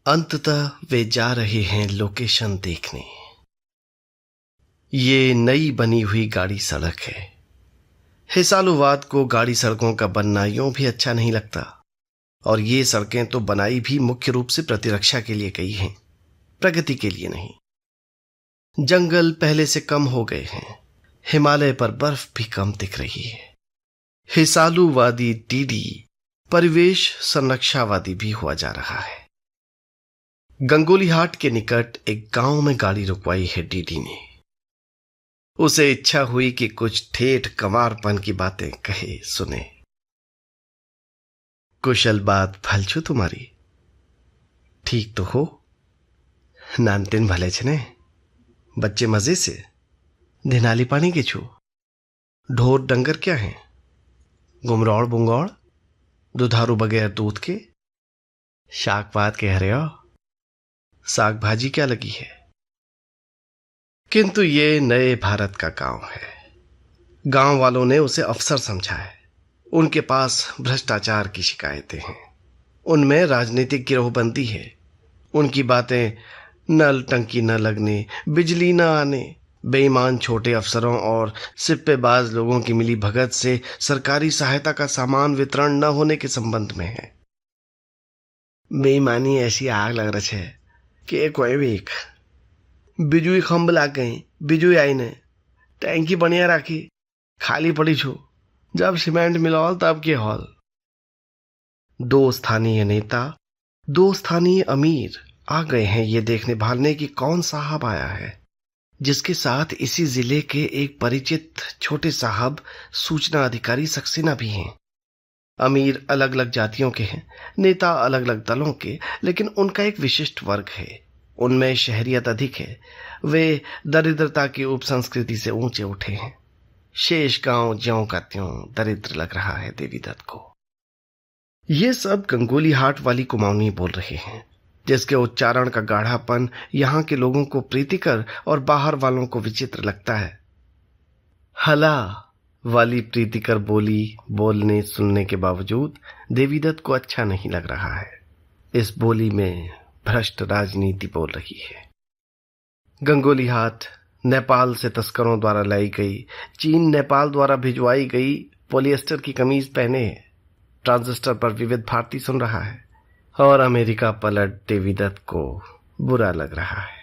अंततः वे जा रहे हैं लोकेशन देखने। ये नई बनी हुई गाड़ी सड़क है। हिसालुवाद को गाड़ी सड़कों का बनना यूं भी अच्छा नहीं लगता, और ये सड़कें तो बनाई भी मुख्य रूप से प्रतिरक्षा के लिए गई हैं, प्रगति के लिए नहीं। जंगल पहले से कम हो गए हैं, हिमालय पर बर्फ भी कम दिख रही है। हिसालुवादी डीडी परिवेश संरक्षावादी भी हुआ जा रहा है। गंगोलीहाट के निकट एक गांव में गाड़ी रुकवाई है डीडी ने। उसे इच्छा हुई कि कुछ ठेठ कंवारपन की बातें कहे सुने। कुशल बात फलछू तुम्हारी, ठीक तो हो? नानतीन भले छने, बच्चे मजे से, धिनाली पानी के छू, ढोर डंगर क्या है, गुमरौड़ बुंगौड़, दुधारू बगैर दूध के, शाक पात कह रहे हो, साग भाजी क्या लगी है। किंतु ये नए भारत का गांव है। गांव वालों ने उसे अफसर समझा है। उनके पास भ्रष्टाचार की शिकायतें हैं, उनमें राजनीतिक गिरोहबंदी है। उनकी बातें नल टंकी न लगने, बिजली न आने, बेईमान छोटे अफसरों और सिप्पेबाज लोगों की मिली भगत से सरकारी सहायता का सामान वितरण न होने के संबंध में है। बेईमानी ऐसी आग लग रही है कि कोई भी बिजुई खंभ लाग गई, बिजुई आई ने टैंकी बढ़िया राखी, खाली पड़ी छू, जब सीमेंट मिलाओ तब के हॉल। दो स्थानीय नेता, दो स्थानीय अमीर आ गए हैं ये देखने भालने की कौन साहब आया है, जिसके साथ इसी जिले के एक परिचित छोटे साहब सूचना अधिकारी सक्सेना भी हैं। अमीर अलग अलग जातियों के हैं, नेता अलग अलग दलों के, लेकिन उनका एक विशिष्ट वर्ग है। उनमें शहरियत अधिक है। वे दरिद्रता की उपसंस्कृति से ऊंचे उठे हैं। शेष गांव ज्यों का त्यों दरिद्र लग रहा है देवीदत्त को। ये सब गंगोलीहाट वाली कुमाऊनी बोल रहे हैं, जिसके उच्चारण का गाढ़ापन यहां के लोगों को प्रीतिकर और बाहर वालों को विचित्र लगता है। हला वाली प्रीतिकर बोली बोलने सुनने के बावजूद देवीदत्त को अच्छा नहीं लग रहा है। इस बोली में भ्रष्ट राजनीति बोल रही है। गंगोलीहाट नेपाल से तस्करों द्वारा लाई गई, चीन नेपाल द्वारा भिजवाई गई पॉलिएस्टर की कमीज पहने है। ट्रांजिस्टर पर विविध भारती सुन रहा है, और अमेरिका पलट देवीदत्त को बुरा लग रहा है।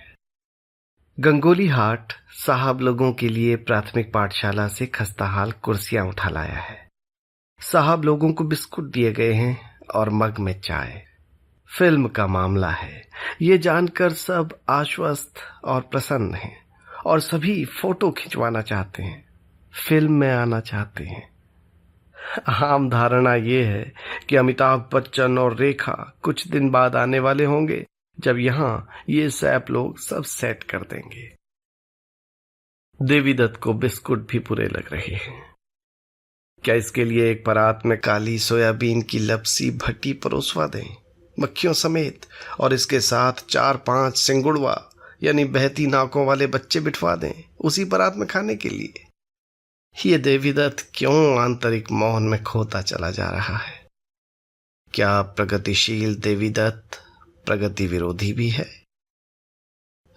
गंगोलीहाट साहब लोगों के लिए प्राथमिक पाठशाला से खस्ताहाल कुर्सियां उठा लाया है। साहब लोगों को बिस्कुट दिए गए हैं और मग में चाय। फिल्म का मामला है, ये जानकर सब आश्वस्त और प्रसन्न हैं, और सभी फोटो खिंचवाना चाहते हैं, फिल्म में आना चाहते हैं। आम धारणा ये है कि अमिताभ बच्चन और रेखा कुछ दिन बाद आने वाले होंगे, जब यहां ये सैप लोग सब सेट कर देंगे। देवीदत्त को बिस्कुट भी बुरे लग रहे हैं। क्या इसके लिए एक परात में काली सोयाबीन की लपसी भट्टी परोसवा दें, मक्खियों समेत, और इसके साथ 4-5 सिंगुड़वा यानी बहती नाकों वाले बच्चे बिठवा दें उसी परात में खाने के लिए। ये देवीदत्त क्यों आंतरिक मौन में खोता चला जा रहा है? क्या प्रगतिशील देवीदत्त प्रगति विरोधी भी है?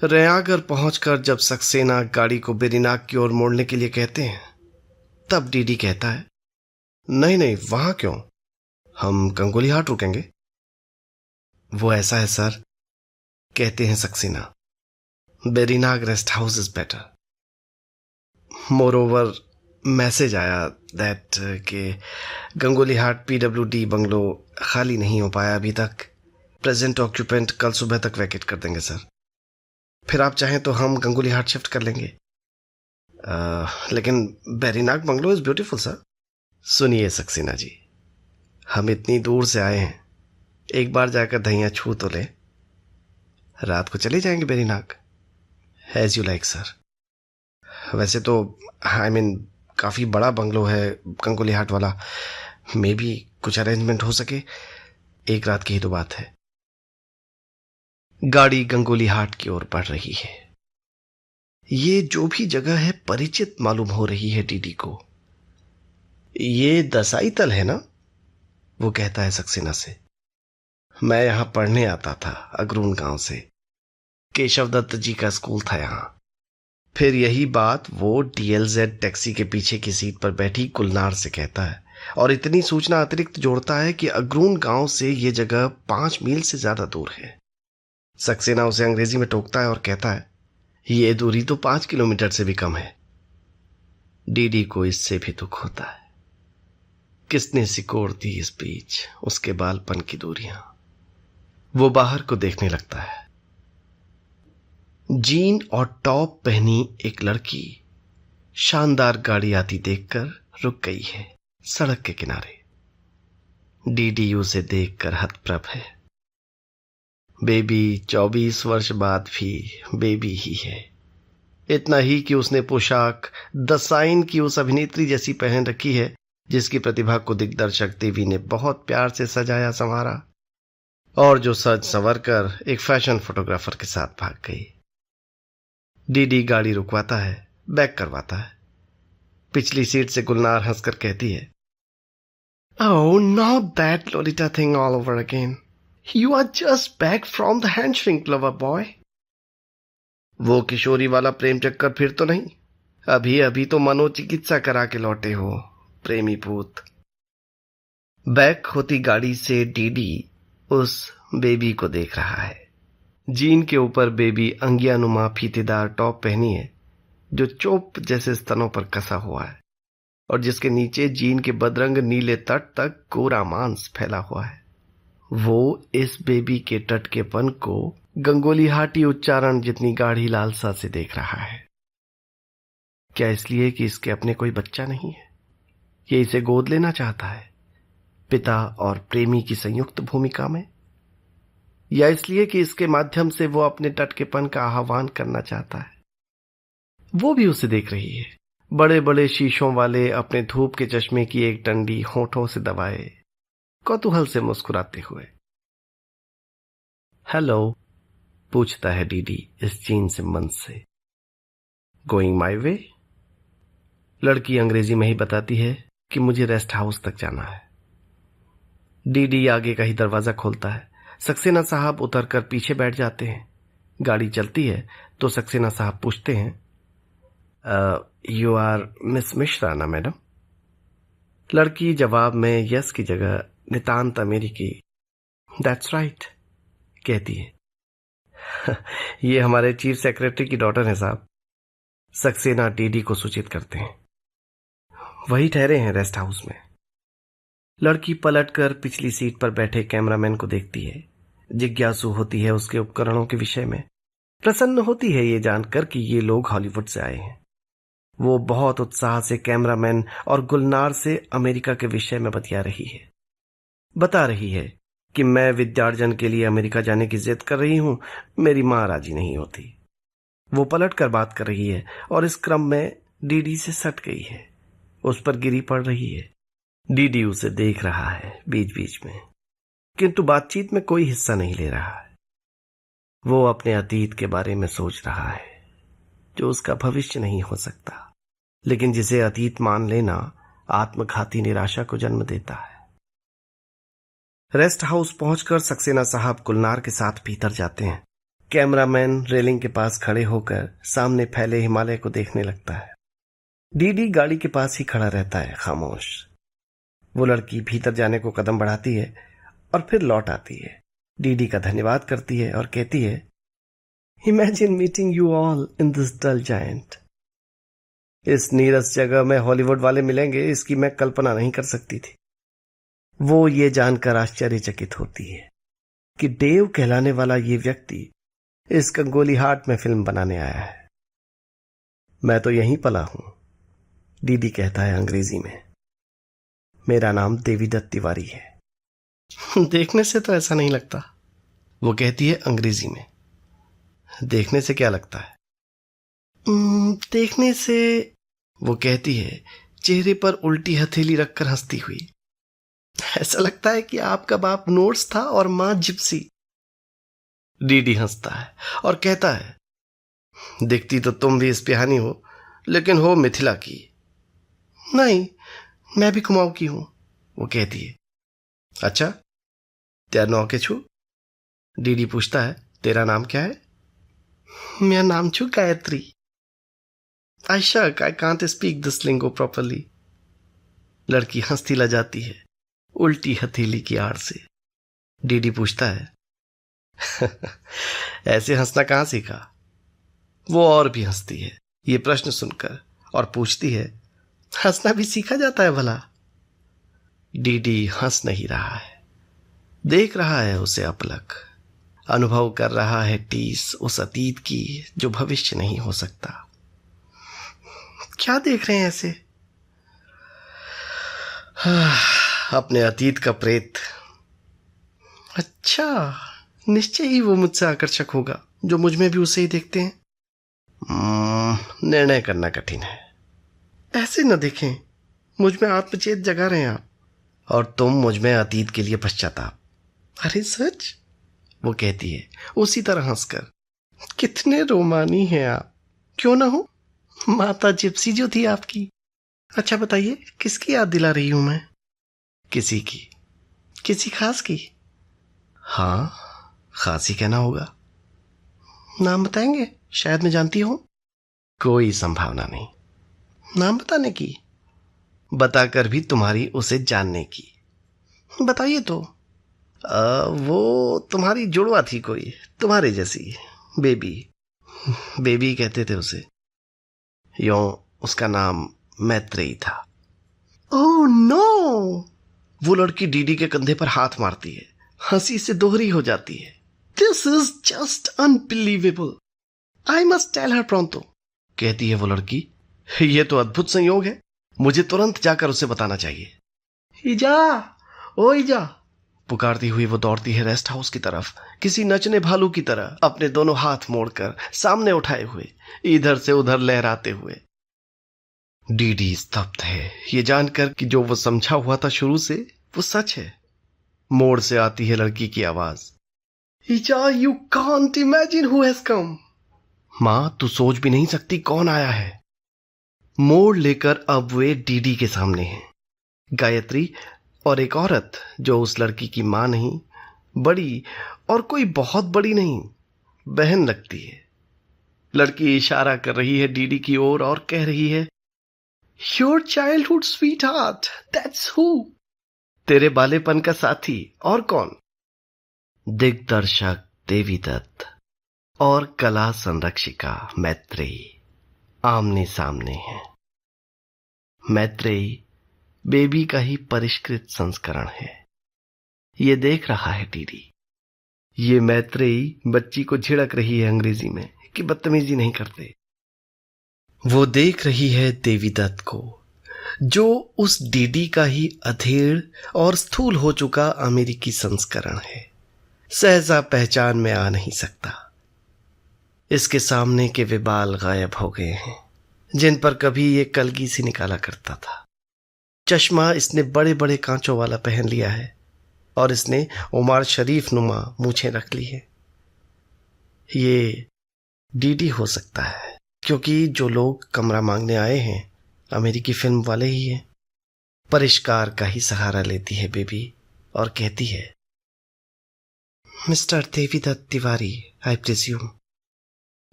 रयागर पहुंचकर जब सक्सेना गाड़ी को बेरीनाग की ओर मोड़ने के लिए कहते हैं, तब डीडी कहता है, नहीं नहीं, वहां क्यों, हम गंगोलीहाट रुकेंगे। वो ऐसा है सर, कहते हैं Saxena, Berinag rest house is better. Moreover message आया दैट के गंगोलीहाट पीडब्ल्यूडी बंगलो खाली नहीं हो पाया अभी तक। प्रेजेंट ऑक्यूपेंट कल सुबह तक वैकेट कर देंगे सर। फिर आप चाहें तो हम गंगोलीहाट शिफ्ट कर लेंगे। लेकिन Berinag bungalow is beautiful sir. सुनिए सक्सेना जी, हम इतनी दूर से आए हैं, एक बार जाकर धैया छू तो ले। रात को चले जाएंगे Berinag. As you like sir. वैसे तो आई मीन काफी बड़ा बंगलो है गंगोलीहाट वाला, मे बी कुछ अरेंजमेंट हो सके। एक रात की ही तो बात है। गाड़ी गंगोलीहाट की ओर बढ़ रही है। ये जो भी जगह है परिचित मालूम हो रही है डीडी को। ये दसाई तल है ना? वो कहता है सक्सेना से। मैं यहाँ पढ़ने आता था अगरून गांव से। केशव दत्त जी का स्कूल था यहाँ। फिर यही बात वो DLZ टैक्सी के पीछे की सीट पर बैठी गुलनार से कहता है और इतनी सूचना अतिरिक्त जोड़ता है कि अगरून गांव से ये जगह 5 मील से ज्यादा दूर है। सक्सेना उसे अंग्रेजी में टोकता है और कहता है ये दूरी तो 5 किलोमीटर से भी कम है। डीडी को इससे भी दुख होता है। किसने सिकोड़ दी इस बीच उसके बालपन की दूरियां। वो बाहर को देखने लगता है। जीन और टॉप पहनी एक लड़की शानदार गाड़ी आती देखकर रुक गई है सड़क के किनारे। डीडी उसे देखकर हतप्रभ है। बेबी 24 वर्ष बाद भी बेबी ही है। इतना ही कि उसने पोशाक द साइन की उस अभिनेत्री जैसी पहन रखी है जिसकी प्रतिभा को दिग्दर्शक देवी ने बहुत प्यार से सजाया संवारा और जो सज संवर कर एक फैशन फोटोग्राफर के साथ भाग गई। डीडी गाड़ी रुकवाता है, बैक करवाता है। पिछली सीट से गुलनार हंसकर कहती है, Oh, not that Lolita thing all over again. You are just back from the hamstring, lover boy. वो किशोरी वाला प्रेम चक्कर फिर तो नहीं? अभी अभी तो मनोचिकित्सा करा के लौटे हो, प्रेमी पूत। बैक होती गाड़ी से डीडी उस बेबी को देख रहा है। जीन के ऊपर बेबी अंगियानुमा फीतेदार टॉप पहनी है जो चोप जैसे स्तनों पर कसा हुआ है और जिसके नीचे जीन के बदरंग नीले तट तक कोरा मांस फैला हुआ है। वो इस बेबी के टटकेपन को गंगोलीहाटी उच्चारण जितनी गाढ़ी लालसा से देख रहा है। क्या इसलिए कि इसके अपने कोई बच्चा नहीं है? ये इसे गोद लेना चाहता है पिता और प्रेमी की संयुक्त भूमिका में, या इसलिए कि इसके माध्यम से वो अपने टटकेपन का आह्वान करना चाहता है? वो भी उसे देख रही है, बड़े बड़े शीशों वाले अपने धूप के चश्मे की एक डंडी होठों से दबाए कौतूहल से मुस्कुराते हुए। हेलो, पूछता है डीडी इस चीन से मन से। गोइंग माई वे? लड़की अंग्रेजी में ही बताती है कि मुझे रेस्ट हाउस तक जाना है। डीडी आगे का ही दरवाजा खोलता है। सक्सेना साहब उतरकर पीछे बैठ जाते हैं। गाड़ी चलती है तो सक्सेना साहब पूछते हैं, यू आर मिस मिश्रा ना मैडम? लड़की जवाब में यस की जगह नितांत अमेरिकी दैट्स राइट कहती है। ये हमारे चीफ सेक्रेटरी की डॉटर है साहब। सक्सेना डीडी को सूचित करते हैं। वही ठहरे हैं रेस्ट हाउस में। लड़की पलटकर पिछली सीट पर बैठे कैमरामैन को देखती है। जिज्ञासु होती है उसके उपकरणों के विषय में। प्रसन्न होती है ये जानकर कि ये लोग हॉलीवुड से आए हैं। वो बहुत उत्साह से कैमरामैन और गुलनार से अमेरिका के विषय में बतिया रही है। बता रही है कि मैं विद्यार्जन के लिए अमेरिका जाने की जिद कर रही हूं, मेरी मां राजी नहीं होती। वो पलट कर बात कर रही है और इस क्रम में डीडी से सट गई है, उस पर गिरी पड़ रही है। डीडी उसे देख रहा है बीच बीच में, किंतु बातचीत में कोई हिस्सा नहीं ले रहा है। वो अपने अतीत के बारे में सोच रहा है जो उसका भविष्य नहीं हो सकता, लेकिन जिसे अतीत मान लेना आत्मघाती निराशा को जन्म देता है। रेस्ट हाउस पहुंचकर सक्सेना साहब गुलनार के साथ भीतर जाते हैं। कैमरामैन रेलिंग के पास खड़े होकर सामने फैले हिमालय को देखने लगता है। डीडी गाड़ी के पास ही खड़ा रहता है खामोश। वो लड़की भीतर जाने को कदम बढ़ाती है और फिर लौट आती है। डीडी का धन्यवाद करती है और कहती है, imagine meeting you all in this dull giant. इस नीरस जगह में हॉलीवुड वाले मिलेंगे, इसकी मैं कल्पना नहीं कर सकती थी। वो ये जानकर आश्चर्यचकित होती है कि डेव कहलाने वाला ये व्यक्ति इस कंगोलीहाट में फिल्म बनाने आया है। मैं तो यहीं पला हूं, डीडी कहता है अंग्रेजी में। मेरा नाम देवीदत्त तिवारी है। देखने से तो ऐसा नहीं लगता, वो कहती है अंग्रेजी में। देखने से क्या लगता है? देखने से, वो कहती है चेहरे पर उल्टी हथेली रखकर हंसती हुई, ऐसा लगता है कि आपका बाप नोट्स था और मां जिप्सी। डीडी हंसता है और कहता है, दिखती तो तुम भी इस्पिहानी हो, लेकिन हो मिथिला की। नहीं, मैं भी कुमाऊं की हूं, वो कहती है। अच्छा, त्या नौ के छू? डीडी पूछता है, तेरा नाम क्या है? मेरा नाम छू Gayatri. Ayesha, I can't speak this lingo properly. लड़की हंसती ला जाती है, उल्टी हथेली की आड़ से। डीडी पूछता है, ऐसे हंसना कहां सीखा? वो और भी हंसती है ये प्रश्न सुनकर और पूछती है, हंसना भी सीखा जाता है भला? डीडी हंस नहीं रहा है, देख रहा है उसे अपलक, अनुभव कर रहा है टीस उस अतीत की जो भविष्य नहीं हो सकता। क्या देख रहे हैं ऐसे? अपने अतीत का प्रेत। अच्छा, निश्चय ही वो मुझसे आकर्षक होगा जो मुझ में भी उसे ही देखते हैं। निर्णय करना कठिन है। ऐसे न देखें, मुझ में आत्मचेत जगा रहे हैं आप, और तुम मुझ में अतीत के लिए पश्चाताप। अरे सच? वो कहती है उसी तरह हंसकर। कितने रोमानी हैं आप। क्यों ना हो, माता जिप्सी जो थी आपकी। अच्छा बताइए, किसकी याद दिला रही हूं मैं? किसी की। किसी खास की? हाँ, खास ही कहना होगा। नाम बताएंगे? शायद मैं जानती हूं। कोई संभावना नहीं नाम बताने की, बताकर भी तुम्हारी उसे जानने की। बताइए तो। वो तुम्हारी जुड़वा थी कोई, तुम्हारे जैसी। बेबी। बेबी कहते थे उसे। यों उसका नाम मैत्रेयी था। Oh no! वो लड़की डीडी के कंधे पर हाथ मारती है, हंसी से दोहरी हो जाती है। This is just unbelievable. I must tell her pronto, कहती है वो लड़की। ये तो अद्भुत संयोग है, मुझे तुरंत जाकर उसे बताना चाहिए। इजा, ओ इजा, पुकारती हुई वो दौड़ती है रेस्ट हाउस की तरफ, किसी नचने भालू की तरह, अपने दोनों हाथ मोड़कर सामने उठाए हुए, इधर से उधर लहराते हुए। डीडी स्तब्ध है ये जानकर कि जो वो समझा हुआ था शुरू से वो सच है। मोड़ से आती है लड़की की आवाज, इजा, you can't imagine who has come. मां, तू सोच भी नहीं सकती कौन आया है। मोड़ लेकर अब वे डीडी के सामने हैं, गायत्री और एक औरत जो उस लड़की की मां नहीं, बड़ी और कोई बहुत बड़ी नहीं, बहन लगती है। लड़की इशारा कर रही है डीडी की ओर और कह रही है, your childhood sweet heart, that's who. तेरे बालेपन का साथी, और कौन? दिग्दर्शक देवी दत्त और कला संरक्षिका मैत्रेयी आमने सामने हैं। मैत्रेयी बेबी का ही परिष्कृत संस्करण है। ये देख रहा है डीडी। ये मैत्रेयी बच्ची को झिड़क रही है अंग्रेजी में कि बदतमीजी नहीं करते। वो देख रही है देवी दत्त को, जो उस डीडी का ही अधेड़ और स्थूल हो चुका अमेरिकी संस्करण है। सहसा पहचान में आ नहीं सकता। इसके सामने के वे बाल गायब हो गए हैं जिन पर कभी ये कलगी सी निकाला करता था। चश्मा इसने बड़े बड़े कांचों वाला पहन लिया है और इसने उमर शरीफ नुमा मूछें रख ली है। ये डीडी हो सकता है, क्योंकि जो लोग कमरा मांगने आए हैं अमेरिकी फिल्म वाले ही हैं। परिष्कार का ही सहारा लेती है बेबी और कहती है, mister Devidatt Tiwari, I presume.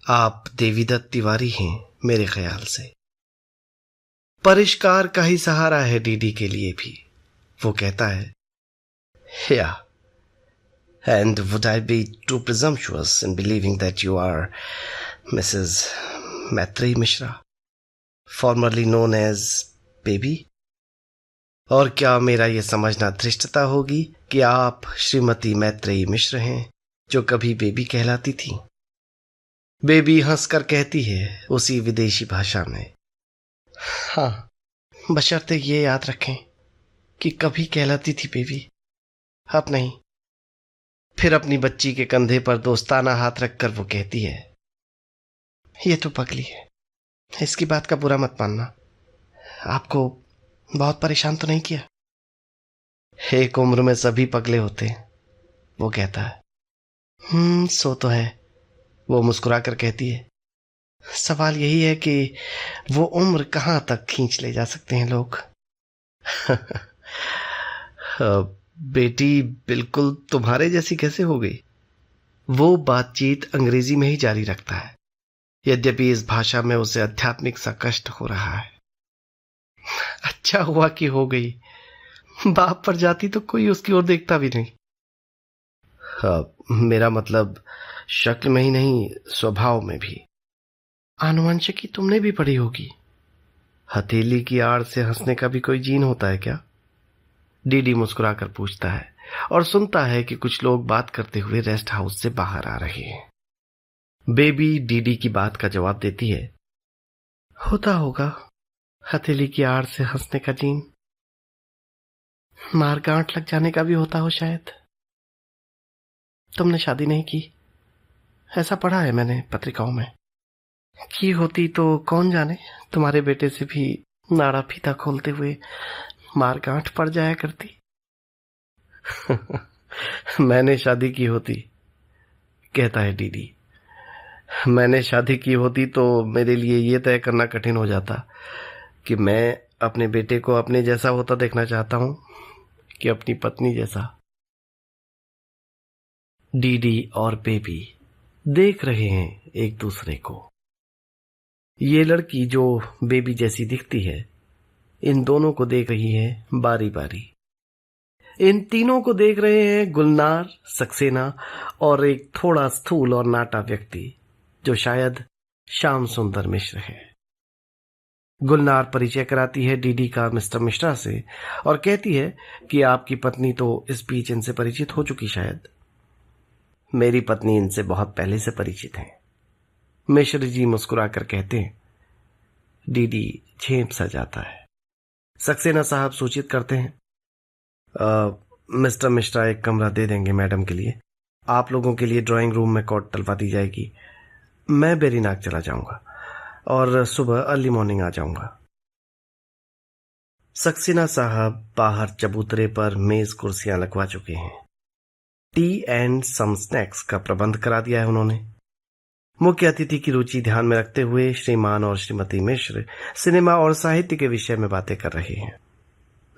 आप देवीदत्त तिवारी हैं मेरे ख्याल से। परिष्कार का ही सहारा है डीडी के लिए भी। वो कहता है, yeah, and would I be too presumptuous in believing that you are Mrs Maitreyi Mishra, formerly known as baby? और क्या मेरा यह समझना धृष्टता होगी कि आप श्रीमती मैत्रेयी मिश्र हैं जो कभी बेबी कहलाती थी? बेबी हंसकर कहती है उसी विदेशी भाषा में, हाँ, बशर्ते ये याद रखें कि कभी कहलाती थी बेबी, अब नहीं। फिर अपनी बच्ची के कंधे पर दोस्ताना हाथ रखकर वो कहती है, ये तो पगली है, इसकी बात का बुरा मत मानना। आपको बहुत परेशान तो नहीं किया? एक उम्र में सभी पगले होते हैं, वो कहता है। सो तो है, वो मुस्कुराकर कहती है। सवाल यही है कि वो उम्र कहां तक खींच ले जा सकते हैं लोग। बेटी बिल्कुल तुम्हारे जैसी कैसे हो गई? वो बातचीत अंग्रेजी में ही जारी रखता है, यद्यपि इस भाषा में उसे आध्यात्मिक सा कष्ट हो रहा है। अच्छा हुआ कि हो गई, बाप पर जाती तो कोई उसकी ओर देखता भी नहीं। मेरा मतलब शक्ल में ही नहीं, स्वभाव में भी। आनुवंशिकी तुमने भी पढ़ी होगी। हथेली की आड़ से हंसने का भी कोई जीन होता है क्या? डीडी मुस्कुराकर पूछता है और सुनता है कि कुछ लोग बात करते हुए रेस्ट हाउस से बाहर आ रहे हैं। बेबी डीडी की बात का जवाब देती है, होता होगा हथेली की आड़ से हंसने का जीन। मार गांठ लग जाने का भी होता हो शायद। तुमने शादी नहीं की, ऐसा पढ़ा है मैंने पत्रिकाओं में। की होती तो कौन जाने, तुम्हारे बेटे से भी नाड़ा फीता खोलते हुए मार गांठ पड़ जाया करती। मैंने शादी की होती, कहता है डीडी। मैंने शादी की होती तो मेरे लिए यह तय करना कठिन हो जाता कि मैं अपने बेटे को अपने जैसा होता देखना चाहता हूं कि अपनी पत्नी जैसा। डीडी और बेबी देख रहे हैं एक दूसरे को। ये लड़की जो बेबी जैसी दिखती है, इन दोनों को देख रही है बारी बारी। इन तीनों को देख रहे हैं गुलनार, सक्सेना और एक थोड़ा स्थूल और नाटा व्यक्ति जो शायद श्याम सुंदर मिश्र है। गुलनार परिचय कराती है डीडी का मिस्टर मिश्रा से और कहती है कि आपकी पत्नी तो इस बीच इनसे परिचित हो चुकी शायद। मेरी पत्नी इनसे बहुत पहले से परिचित है, मिश्र जी मुस्कुराकर कहते हैं। डीडी झेप सा जाता है। सक्सेना साहब सूचित करते हैं, मिस्टर मिश्रा एक कमरा दे देंगे मैडम के लिए। आप लोगों के लिए ड्राइंग रूम में कॉट डलवा दी जाएगी। मैं बेरीनाग चला जाऊंगा और सुबह अर्ली मॉर्निंग आ जाऊंगा। सक्सेना साहब बाहर चबूतरे पर मेज कुर्सियां लगवा चुके हैं। टी एंड सम स्नैक्स का प्रबंध करा दिया है उन्होंने। मुख्य अतिथि की रुचि ध्यान में रखते हुए श्रीमान और श्रीमती मिश्र सिनेमा और साहित्य के विषय में बातें कर रहे हैं।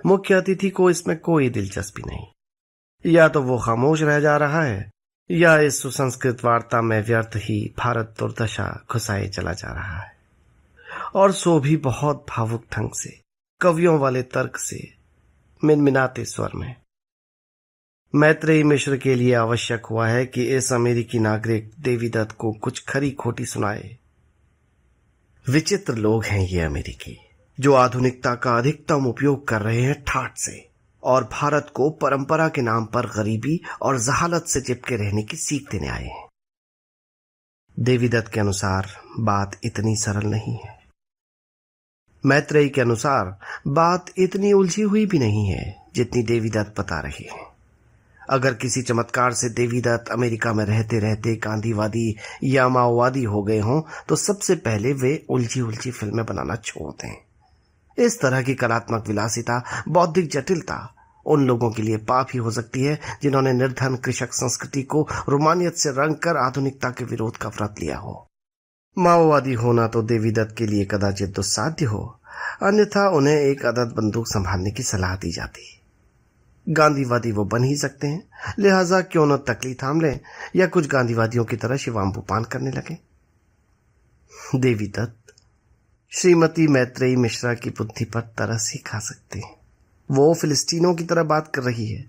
मुख्य अतिथि को इसमें कोई दिलचस्पी नहीं। या तो वो खामोश रह जा रहा है या इस सुसंस्कृत वार्ता में व्यर्थ ही भारत दुर्दशा घुसाए चला जा रहा है, और सो भी बहुत भावुक ढंग से, कवियों वाले तर्क से, मिनमिनाते स्वर में। मैत्रेयी मिश्र के लिए आवश्यक हुआ है कि इस अमेरिकी नागरिक देवीदत्त को कुछ खरी खोटी सुनाए। विचित्र लोग हैं ये अमेरिकी, जो आधुनिकता का अधिकतम उपयोग कर रहे हैं ठाठ से, और भारत को परंपरा के नाम पर गरीबी और जहालत से चिपके रहने की सीख देने आए हैं। देवीदत्त के अनुसार बात इतनी सरल नहीं है। मैत्रेयी के अनुसार बात इतनी उलझी हुई भी नहीं है जितनी देवीदत्त बता रही है। अगर किसी चमत्कार से देवीदत्त अमेरिका में रहते रहते गांधीवादी या माओवादी हो गए हों तो सबसे पहले वे उलझी उलझी फिल्में बनाना छोड़ दें। इस तरह की कलात्मक विलासिता, बौद्धिक जटिलता उन लोगों के लिए पाप ही हो सकती है जिन्होंने निर्धन कृषक संस्कृति को रोमानियत से रंग कर आधुनिकता के विरोध का व्रत लिया हो। माओवादी होना तो देवीदत्त के लिए कदाचित दुस्साध्य हो, अन्यथा उन्हें एक अदद बंदूक संभालने की सलाह दी जाती। गांधीवादी वो बन ही सकते हैं, लिहाजा क्यों न तकली थाम लें या कुछ गांधीवादियों की तरह शिवाम्बुपान करने लगे। देवीदत्त श्रीमती मैत्रेयी मिश्रा की बुद्धि पर तरस ही खा सकते हैं। वो फिलिस्तीनों की तरह बात कर रही है।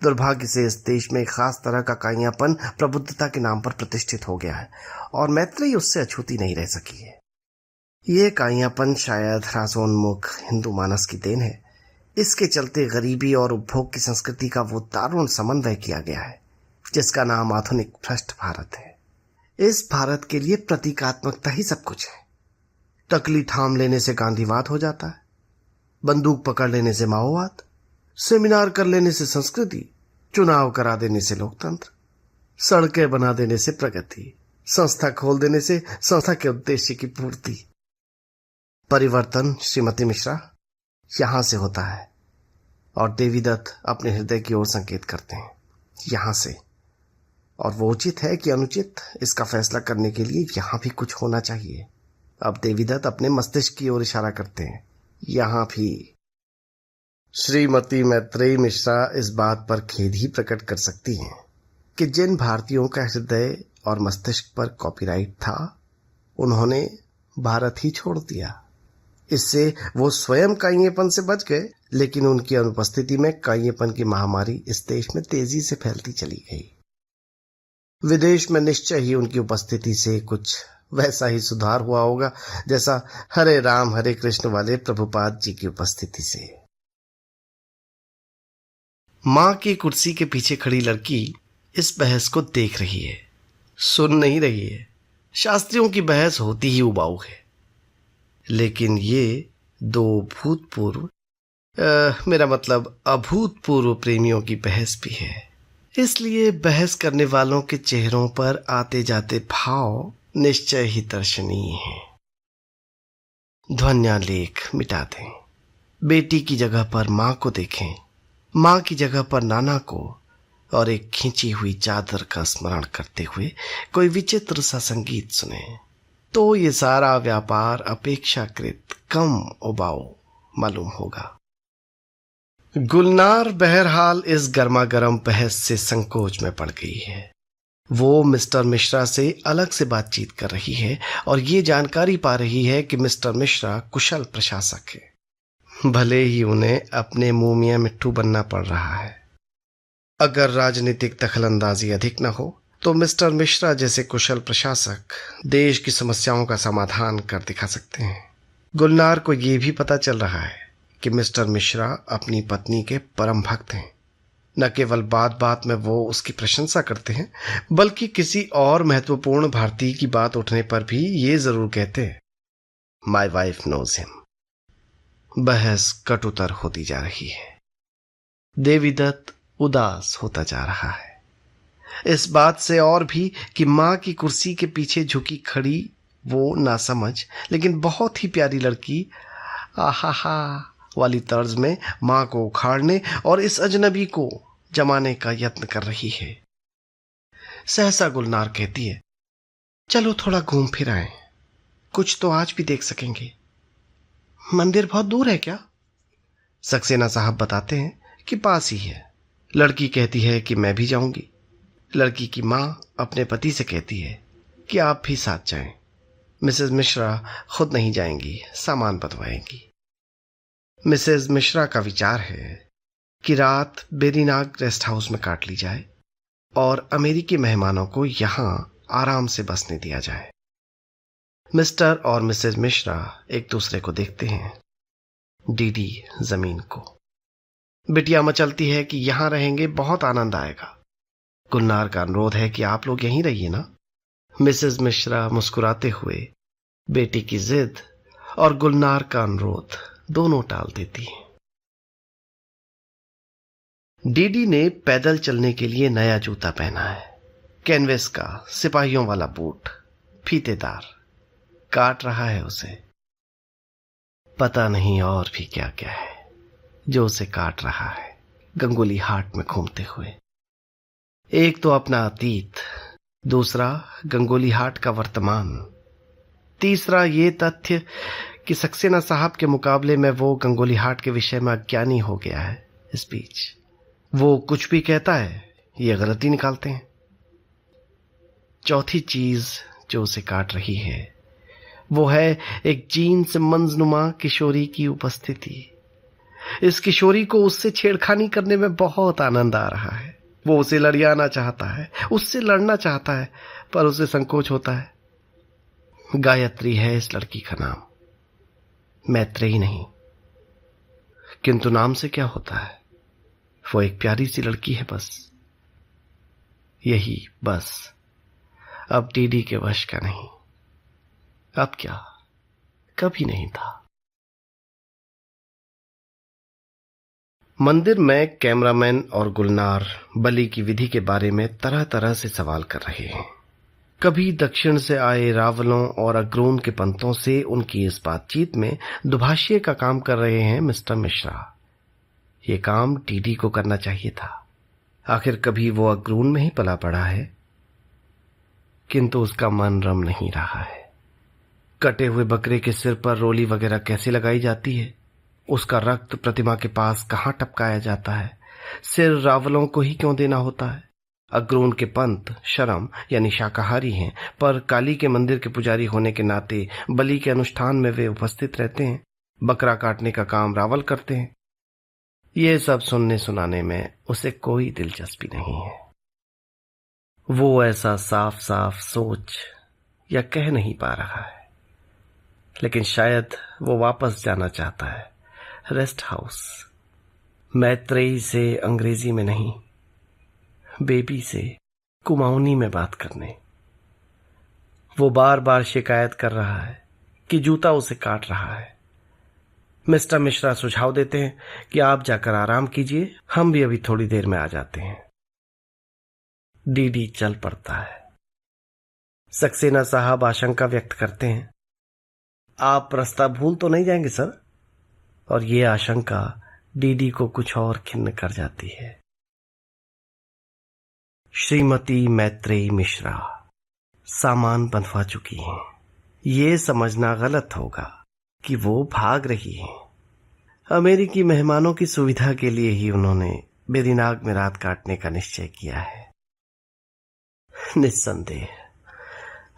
दुर्भाग्य से इस देश में एक खास तरह का काइयापन प्रबुद्धता के नाम पर प्रतिष्ठित हो गया है और मैत्रेयी उससे अछूती नहीं रह सकी है। ये काइयापन शायद ह्रासोन्मुख हिंदू मानस की देन है। इसके चलते गरीबी और उपभोग की संस्कृति का वो दारुण समन्वय किया गया है जिसका नाम आधुनिक भ्रष्ट भारत है। इस भारत के लिए प्रतीकात्मकता ही सब कुछ है। तकली थाम लेने से गांधीवाद हो जाता है, बंदूक पकड़ लेने से माओवाद, सेमिनार कर लेने से संस्कृति, चुनाव करा देने से लोकतंत्र, सड़कें बना देने से प्रगति, संस्था खोल देने से संस्था के उद्देश्य की पूर्ति। परिवर्तन श्रीमती मिश्रा यहां से होता है और देवीदत्त अपने हृदय की ओर संकेत करते हैं, यहां से। और वो उचित है कि अनुचित, इसका फैसला करने के लिए यहां भी कुछ होना चाहिए। अब देवीदत्त अपने मस्तिष्क की ओर इशारा करते हैं, यहां भी। श्रीमती मैत्रेयी मिश्रा इस बात पर खेद ही प्रकट कर सकती हैं कि जिन भारतीयों का हृदय और मस्तिष्क पर कॉपीराइट था, उन्होंने भारत ही छोड़ दिया। इससे वो स्वयं काइयेपन से बच गए, लेकिन उनकी अनुपस्थिति में काइयेपन की महामारी इस देश में तेजी से फैलती चली गई। विदेश में निश्चय ही उनकी उपस्थिति से कुछ वैसा ही सुधार हुआ होगा जैसा हरे राम हरे कृष्ण वाले प्रभुपाद जी की उपस्थिति से। मां की कुर्सी के पीछे खड़ी लड़की इस बहस को देख रही है, सुन नहीं रही है। शास्त्रियों की बहस होती ही उबाऊ है, लेकिन ये दो भूतपूर्व मेरा मतलब अभूतपूर्व प्रेमियों की बहस भी है। इसलिए बहस करने वालों के चेहरों पर आते जाते भाव निश्चय ही दर्शनीय हैं। ध्वन्यालेख मिटा दें। बेटी की जगह पर मां को देखें, मां की जगह पर नाना को, और एक खींची हुई चादर का स्मरण करते हुए कोई विचित्र सा संगीत सुने, तो ये सारा व्यापार अपेक्षाकृत कम उबाऊ मालूम होगा। गुलनार बहरहाल इस गर्मागर्म बहस से संकोच में पड़ गई है। वो मिस्टर मिश्रा से अलग से बातचीत कर रही है और ये जानकारी पा रही है कि मिस्टर मिश्रा कुशल प्रशासक है, भले ही उन्हें अपने मुंह मियां मिट्ठू बनना पड़ रहा है। अगर राजनीतिक दखलंदाजी अधिक न हो तो मिस्टर मिश्रा जैसे कुशल प्रशासक देश की समस्याओं का समाधान कर दिखा सकते हैं। गुलनार को यह भी पता चल रहा है कि मिस्टर मिश्रा अपनी पत्नी के परम भक्त हैं। न केवल बात बात में वो उसकी प्रशंसा करते हैं, बल्कि किसी और महत्वपूर्ण भारतीय की बात उठने पर भी ये जरूर कहते हैं, माई वाइफ नोज हिम। बहस कटुतर होती जा रही है। देवीदत्त उदास होता जा रहा है, इस बात से और भी कि मां की कुर्सी के पीछे झुकी खड़ी वो नासमझ लेकिन बहुत ही प्यारी लड़की आहा वाली तर्ज में मां को उखाड़ने और इस अजनबी को जमाने का यत्न कर रही है। सहसा गुलनार कहती है, चलो थोड़ा घूम फिर आए, कुछ तो आज भी देख सकेंगे। मंदिर बहुत दूर है क्या? सक्सेना साहब बताते हैं कि पास ही है। लड़की कहती है कि मैं भी जाऊंगी। लड़की की मां अपने पति से कहती है कि आप भी साथ जाएं। मिसेस मिश्रा खुद नहीं जाएंगी, सामान बंधवाएंगी। मिसेस मिश्रा का विचार है कि रात बेरीनाग रेस्ट हाउस में काट ली जाए और अमेरिकी मेहमानों को यहां आराम से बसने दिया जाए। मिस्टर और मिसेस मिश्रा एक दूसरे को देखते हैं। डीडी जमीन को। बिटिया मचलती है कि यहां रहेंगे, बहुत आनंद आएगा। गुलनार का अनुरोध है कि आप लोग यहीं रहिए ना। मिसेस मिश्रा मुस्कुराते हुए बेटी की जिद और गुलनार का अनुरोध दोनों टाल देती है। डीडी ने पैदल चलने के लिए नया जूता पहना है, कैनवस का सिपाहियों वाला बूट, फीतेदार। काट रहा है उसे। पता नहीं और भी क्या क्या है जो उसे काट रहा है गंगोली हाट में घूमते हुए। एक तो अपना अतीत, दूसरा गंगोली हाट का वर्तमान, तीसरा ये तथ्य कि सक्सेना साहब के मुकाबले में वो गंगोली हाट के विषय में अज्ञानी हो गया है। इस बीच वो कुछ भी कहता है, ये गलती निकालते हैं। चौथी चीज जो उसे काट रही है वो है एक जीन्स मंजनुमा किशोरी की उपस्थिति। इस किशोरी को उससे छेड़खानी करने में बहुत आनंद आ रहा है। वो उसे लड़ियाना चाहता है, उससे लड़ना चाहता है, पर उसे संकोच होता है। गायत्री है इस लड़की का नाम, मैत्रेयी नहीं। किंतु नाम से क्या होता है, वो एक प्यारी सी लड़की है बस। यही बस अब डीडी के वश का नहीं। अब क्या, कभी नहीं था। मंदिर में कैमरामैन और गुलनार बलि की विधि के बारे में तरह तरह से सवाल कर रहे हैं। कभी दक्षिण से आए रावलों और अग्रून के पंतों से उनकी इस बातचीत में दुभाषिए का काम कर रहे हैं मिस्टर मिश्रा। ये काम डीडी को करना चाहिए था। आखिर कभी वो अग्रून में ही पला पड़ा है, किंतु उसका मन रम नहीं रहा है। कटे हुए बकरे के सिर पर रोली वगैरह कैसे लगाई जाती है, उसका रक्त प्रतिमा के पास कहां टपकाया जाता है, सिर रावलों को ही क्यों देना होता है, अग्रोन के पंत शरम यानी शाकाहारी हैं, पर काली के मंदिर के पुजारी होने के नाते बलि के अनुष्ठान में वे उपस्थित रहते हैं, बकरा काटने का काम रावल करते हैं। ये सब सुनने सुनाने में उसे कोई दिलचस्पी नहीं है। वो ऐसा साफ साफ सोच या कह नहीं पा रहा है, लेकिन शायद वो वापस जाना चाहता है रेस्ट हाउस, मैत्रेयी से अंग्रेजी में नहीं, बेबी से कुमाऊनी में बात करने। वो बार बार शिकायत कर रहा है कि जूता उसे काट रहा है। मिस्टर मिश्रा सुझाव देते हैं कि आप जाकर आराम कीजिए, हम भी अभी थोड़ी देर में आ जाते हैं। डीडी चल पड़ता है। सक्सेना साहब आशंका व्यक्त करते हैं, आप रास्ता भूल तो नहीं जाएंगे सर? और ये आशंका डीडी को कुछ और खिन्न कर जाती है। श्रीमती मैत्रेयी मिश्रा सामान बंधवा चुकी हैं। ये समझना गलत होगा कि वो भाग रही हैं। अमेरिकी मेहमानों की सुविधा के लिए ही उन्होंने बेदिनाग में रात काटने का निश्चय किया है। निस्संदेह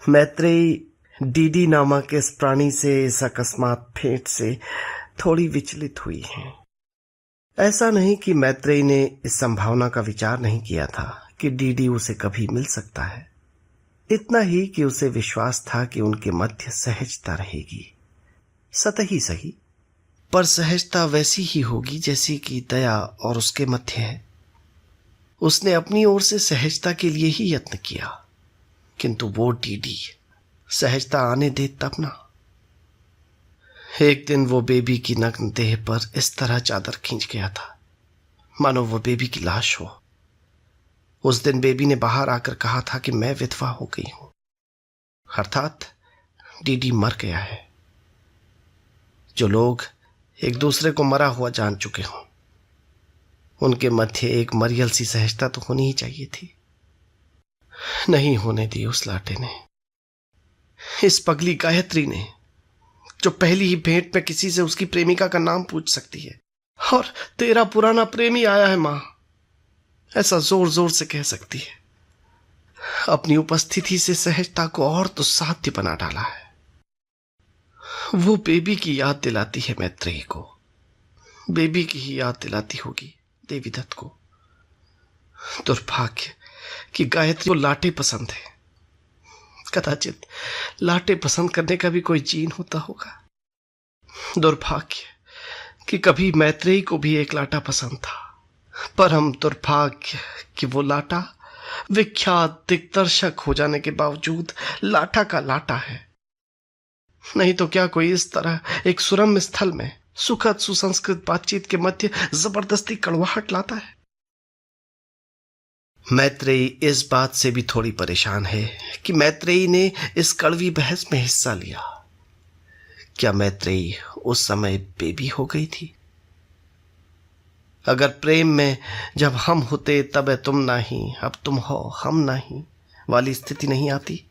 मैत्रेयी डीडी नामक इस प्राणी से इस अकस्मात भेंट से थोड़ी विचलित हुई हैं। ऐसा नहीं कि मैत्रेयी ने इस संभावना का विचार नहीं किया था कि डीडी उसे कभी मिल सकता है। इतना ही कि उसे विश्वास था कि उनके मध्य सहजता रहेगी, सतही सही, पर सहजता वैसी ही होगी जैसी कि दया और उसके मध्य है। उसने अपनी ओर से सहजता के लिए ही यत्न किया, किंतु वो डीडी सहजता आने दे तब ना। एक दिन वो बेबी की नग्न देह पर इस तरह चादर खींच गया था मानो वो बेबी की लाश हो। उस दिन बेबी ने बाहर आकर कहा था कि मैं विधवा हो गई हूं, अर्थात डीडी मर गया है। जो लोग एक दूसरे को मरा हुआ जान चुके हों, उनके मध्य एक मरियल सी सहजता तो होनी ही चाहिए थी। नहीं होने दी उस लाटे ने, इस पगली गायत्री ने, जो पहली ही भेंट में किसी से उसकी प्रेमिका का नाम पूछ सकती है और तेरा पुराना प्रेमी आया है मां, ऐसा जोर जोर से कह सकती है। अपनी उपस्थिति से सहजता को और तो साध्य बना डाला है। वो बेबी की याद दिलाती है मैत्रेयी को, बेबी की ही याद दिलाती होगी देवीदत्त को। दुर्भाग्य कि गायत्री को लाटे पसंद है। कदाचित लाटे पसंद करने का भी कोई जीन होता होगा। दुर्भाग्य कि कभी मैत्रेयी को भी एक लाटा पसंद था, पर हम दुर्भाग्य कि वो लाटा विख्यात दिग्दर्शक हो जाने के बावजूद लाटा का लाटा है। नहीं तो क्या कोई इस तरह एक सुरम्य स्थल में सुखद सुसंस्कृत बातचीत के मध्य जबरदस्ती कड़वाहट लाता है? मैत्रेयी इस बात से भी थोड़ी परेशान है कि मैत्रेयी ने इस कड़वी बहस में हिस्सा लिया। क्या मैत्रेयी उस समय बेबी हो गई थी? अगर प्रेम में जब हम होते तब तुम नहीं, अब तुम हो हम नहीं वाली स्थिति नहीं आती,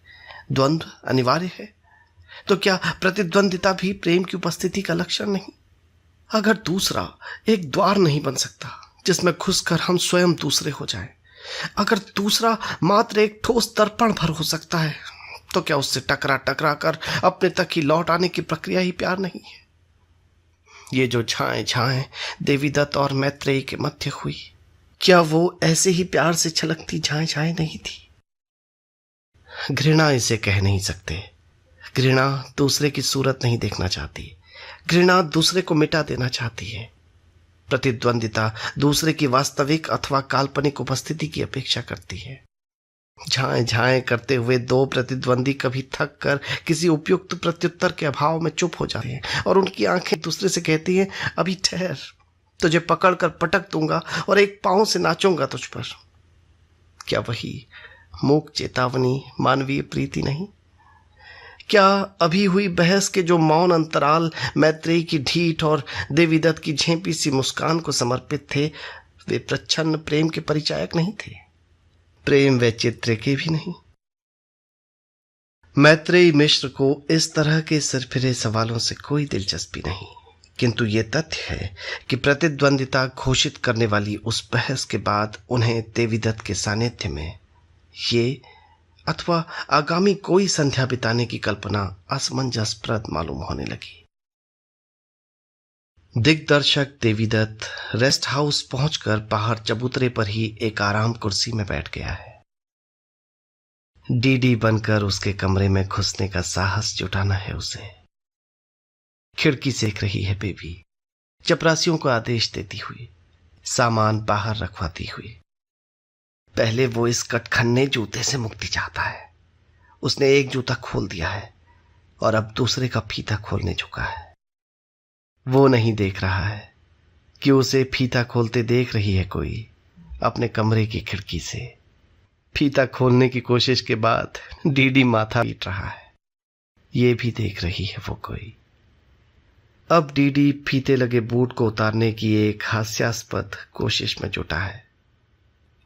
द्वंद्व अनिवार्य है, तो क्या प्रतिद्वंदिता भी प्रेम की उपस्थिति का लक्षण नहीं? अगर दूसरा एक द्वार नहीं बन सकता जिसमें घुसकर हम स्वयं दूसरे हो जाएं, अगर दूसरा मात्र एक ठोस दर्पण भर हो सकता है, तो क्या उससे टकरा टकरा कर अपने तक ही लौट आने की प्रक्रिया ही प्यार नहीं है? ये जो झाएं झाएं देवीदत्त और मैत्रेयी के मध्य हुई, क्या वो ऐसे ही प्यार से छलकती झाएं झाएं नहीं थी? घृणा इसे कह नहीं सकते। घृणा दूसरे की सूरत नहीं देखना चाहती, घृणा दूसरे को मिटा देना चाहती है। प्रतिद्वंदिता दूसरे की वास्तविक अथवा काल्पनिक उपस्थिति की अपेक्षा करती है। झाएं झाएं करते हुए दो प्रतिद्वंदी कभी थक कर किसी उपयुक्त प्रत्युत्तर के अभाव में चुप हो जाते हैं और उनकी आंखें दूसरे से कहती हैं, अभी ठहर, तुझे पकड़कर पटक दूंगा और एक पांव से नाचूंगा तुझ पर। क्या वही मूक चेतावनी मानवीय प्रीति नहीं? क्या अभी हुई बहस के जो मौन अंतराल मैत्रेयी की ढीठ और देवीदत्त की झेंपी सी मुस्कान को समर्पित थे, वे प्रच्छन्न प्रेम के परिचायक नहीं थे? प्रेम वैचित्र्य के भी नहीं। मैत्रेयी मिश्र को इस तरह के सिरफिरे सवालों से कोई दिलचस्पी नहीं, किंतु ये तथ्य है कि प्रतिद्वंदिता घोषित करने वाली उस बहस के बाद उन्हें देवीदत्त के सानिध्य में ये अथवा आगामी कोई संध्या बिताने की कल्पना असमंजसप्रद मालूम होने लगी। दिग्दर्शक देवीदत्त रेस्ट हाउस पहुंचकर बाहर चबूतरे पर ही एक आराम कुर्सी में बैठ गया है। डीडी बनकर उसके कमरे में घुसने का साहस जुटाना है उसे। खिड़की से देख रही है बेबी, चपरासियों को आदेश देती हुई, सामान बाहर रखवाती हुई। पहले वो इस कटखन्ने जूते से मुक्ति चाहता है। उसने एक जूता खोल दिया है और अब दूसरे का फीता खोलने झुका है। वो नहीं देख रहा है कि उसे फीता खोलते देख रही है कोई अपने कमरे की खिड़की से। फीता खोलने की कोशिश के बाद डीडी माथा पीट रहा है। ये भी देख रही है वो कोई। अब डीडी फीते लगे बूट को उतारने की एक हास्यास्पद कोशिश में जुटा है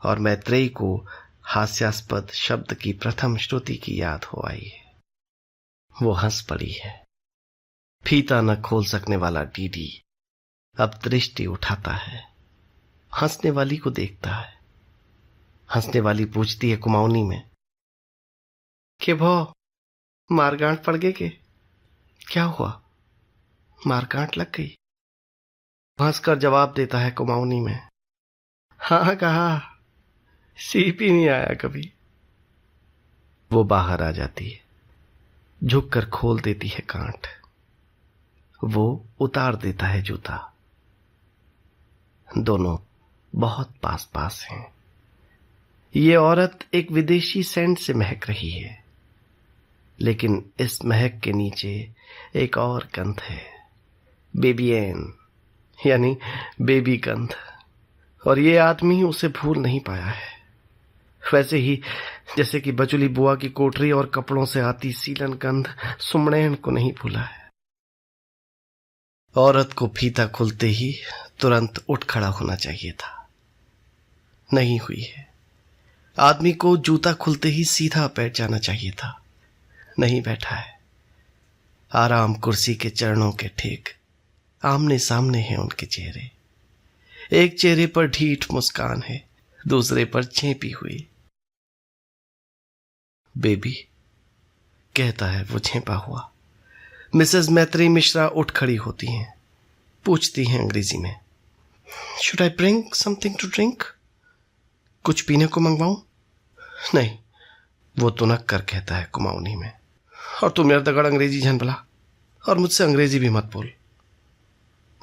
और मैत्रेयी को हास्यास्पद शब्द की प्रथम श्रुति की याद हो आई है। वो हंस पड़ी है। फीता न खोल सकने वाला डीडी अब दृष्टि उठाता है, हंसने वाली को देखता है। हंसने वाली पूछती है कुमाऊनी में, के भो मारगांठ पड़ गए के? क्या हुआ, मारगांठ लग गई? हंसकर जवाब देता है कुमाऊनी में, हाँ कहा, सीप ही नहीं आया कभी। वो बाहर आ जाती है, झुककर खोल देती है गांठ। वो उतार देता है जूता। दोनों बहुत पास पास हैं। ये औरत एक विदेशी सेंट से महक रही है, लेकिन इस महक के नीचे एक और गंध है, बेबीएन यानी बेबी गंध। और ये आदमी उसे भूल नहीं पाया है, वैसे ही जैसे कि बचुली बुआ की कोठरी और कपड़ों से आती सीलन गंध सुमणेन को नहीं भूला है। औरत को फीता खुलते ही तुरंत उठ खड़ा होना चाहिए था, नहीं हुई है। आदमी को जूता खुलते ही सीधा बैठ जाना चाहिए था, नहीं बैठा है। आराम कुर्सी के चरणों के ठीक आमने सामने हैं उनके चेहरे। एक चेहरे पर ढीठ मुस्कान है, दूसरे पर चेपी हुई। बेबी कहता है वो छेपा हुआ। मिसेस मैत्रेयी मिश्रा उठ खड़ी होती हैं, पूछती हैं अंग्रेजी में, should I bring something to drink? कुछ पीने को मंगवाऊं? नहीं, वो तुनक कर कहता है कुमाऊनी में। और तू मेरा दगड़ अंग्रेजी झनबला, और मुझसे अंग्रेजी भी मत बोल।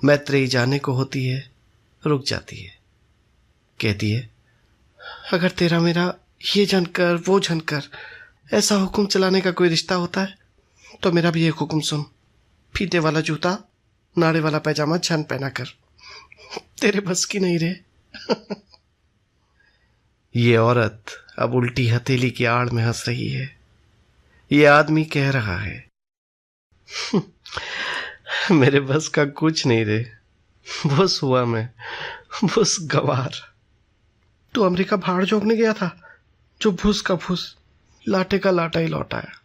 मैत्रेयी जाने को होती है, रुक जाती है, कहती है, अगर तेरा मेरा ये झनकर वो झनकर ऐसा हुक्म चलाने का कोई रिश्ता होता है तो मेरा भी एक हुक्म सुन। फीते वाला जूता, नाड़े वाला पैजामा छन पहना कर। तेरे बस की नहीं रे। ये औरत अब उल्टी हथेली की आड़ में हंस रही है। ये आदमी कह रहा है, मेरे बस का कुछ नहीं रे, बस हुआ मैं, बस गवार। तू अमेरिका भाड़ झोंकने गया था, जो भूस का भूस, लाटे का लाटा ही लौटाया,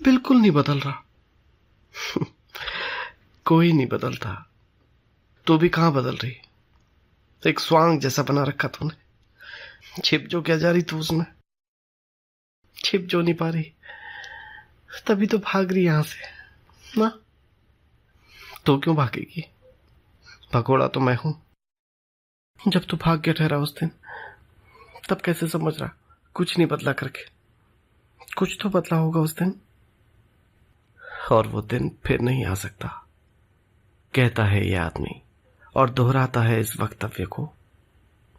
बिल्कुल नहीं बदल रहा। कोई नहीं बदलता, तू भी कहां बदल रही? एक स्वांग जैसा बना रखा तूने, छिप जो क्या जा रही तू उसमें, छिप जो नहीं पा रही, तभी तो भाग रही यहां से ना। तो क्यों भागेगी? भगोड़ा तो मैं हूं। जब तू भाग गया ठहरा उस दिन, तब कैसे समझ रहा कुछ नहीं बदला करके? कुछ तो बदला होगा उस दिन, और वो दिन फिर नहीं आ सकता, कहता है ये आदमी और दोहराता है इस वक्तव्य को,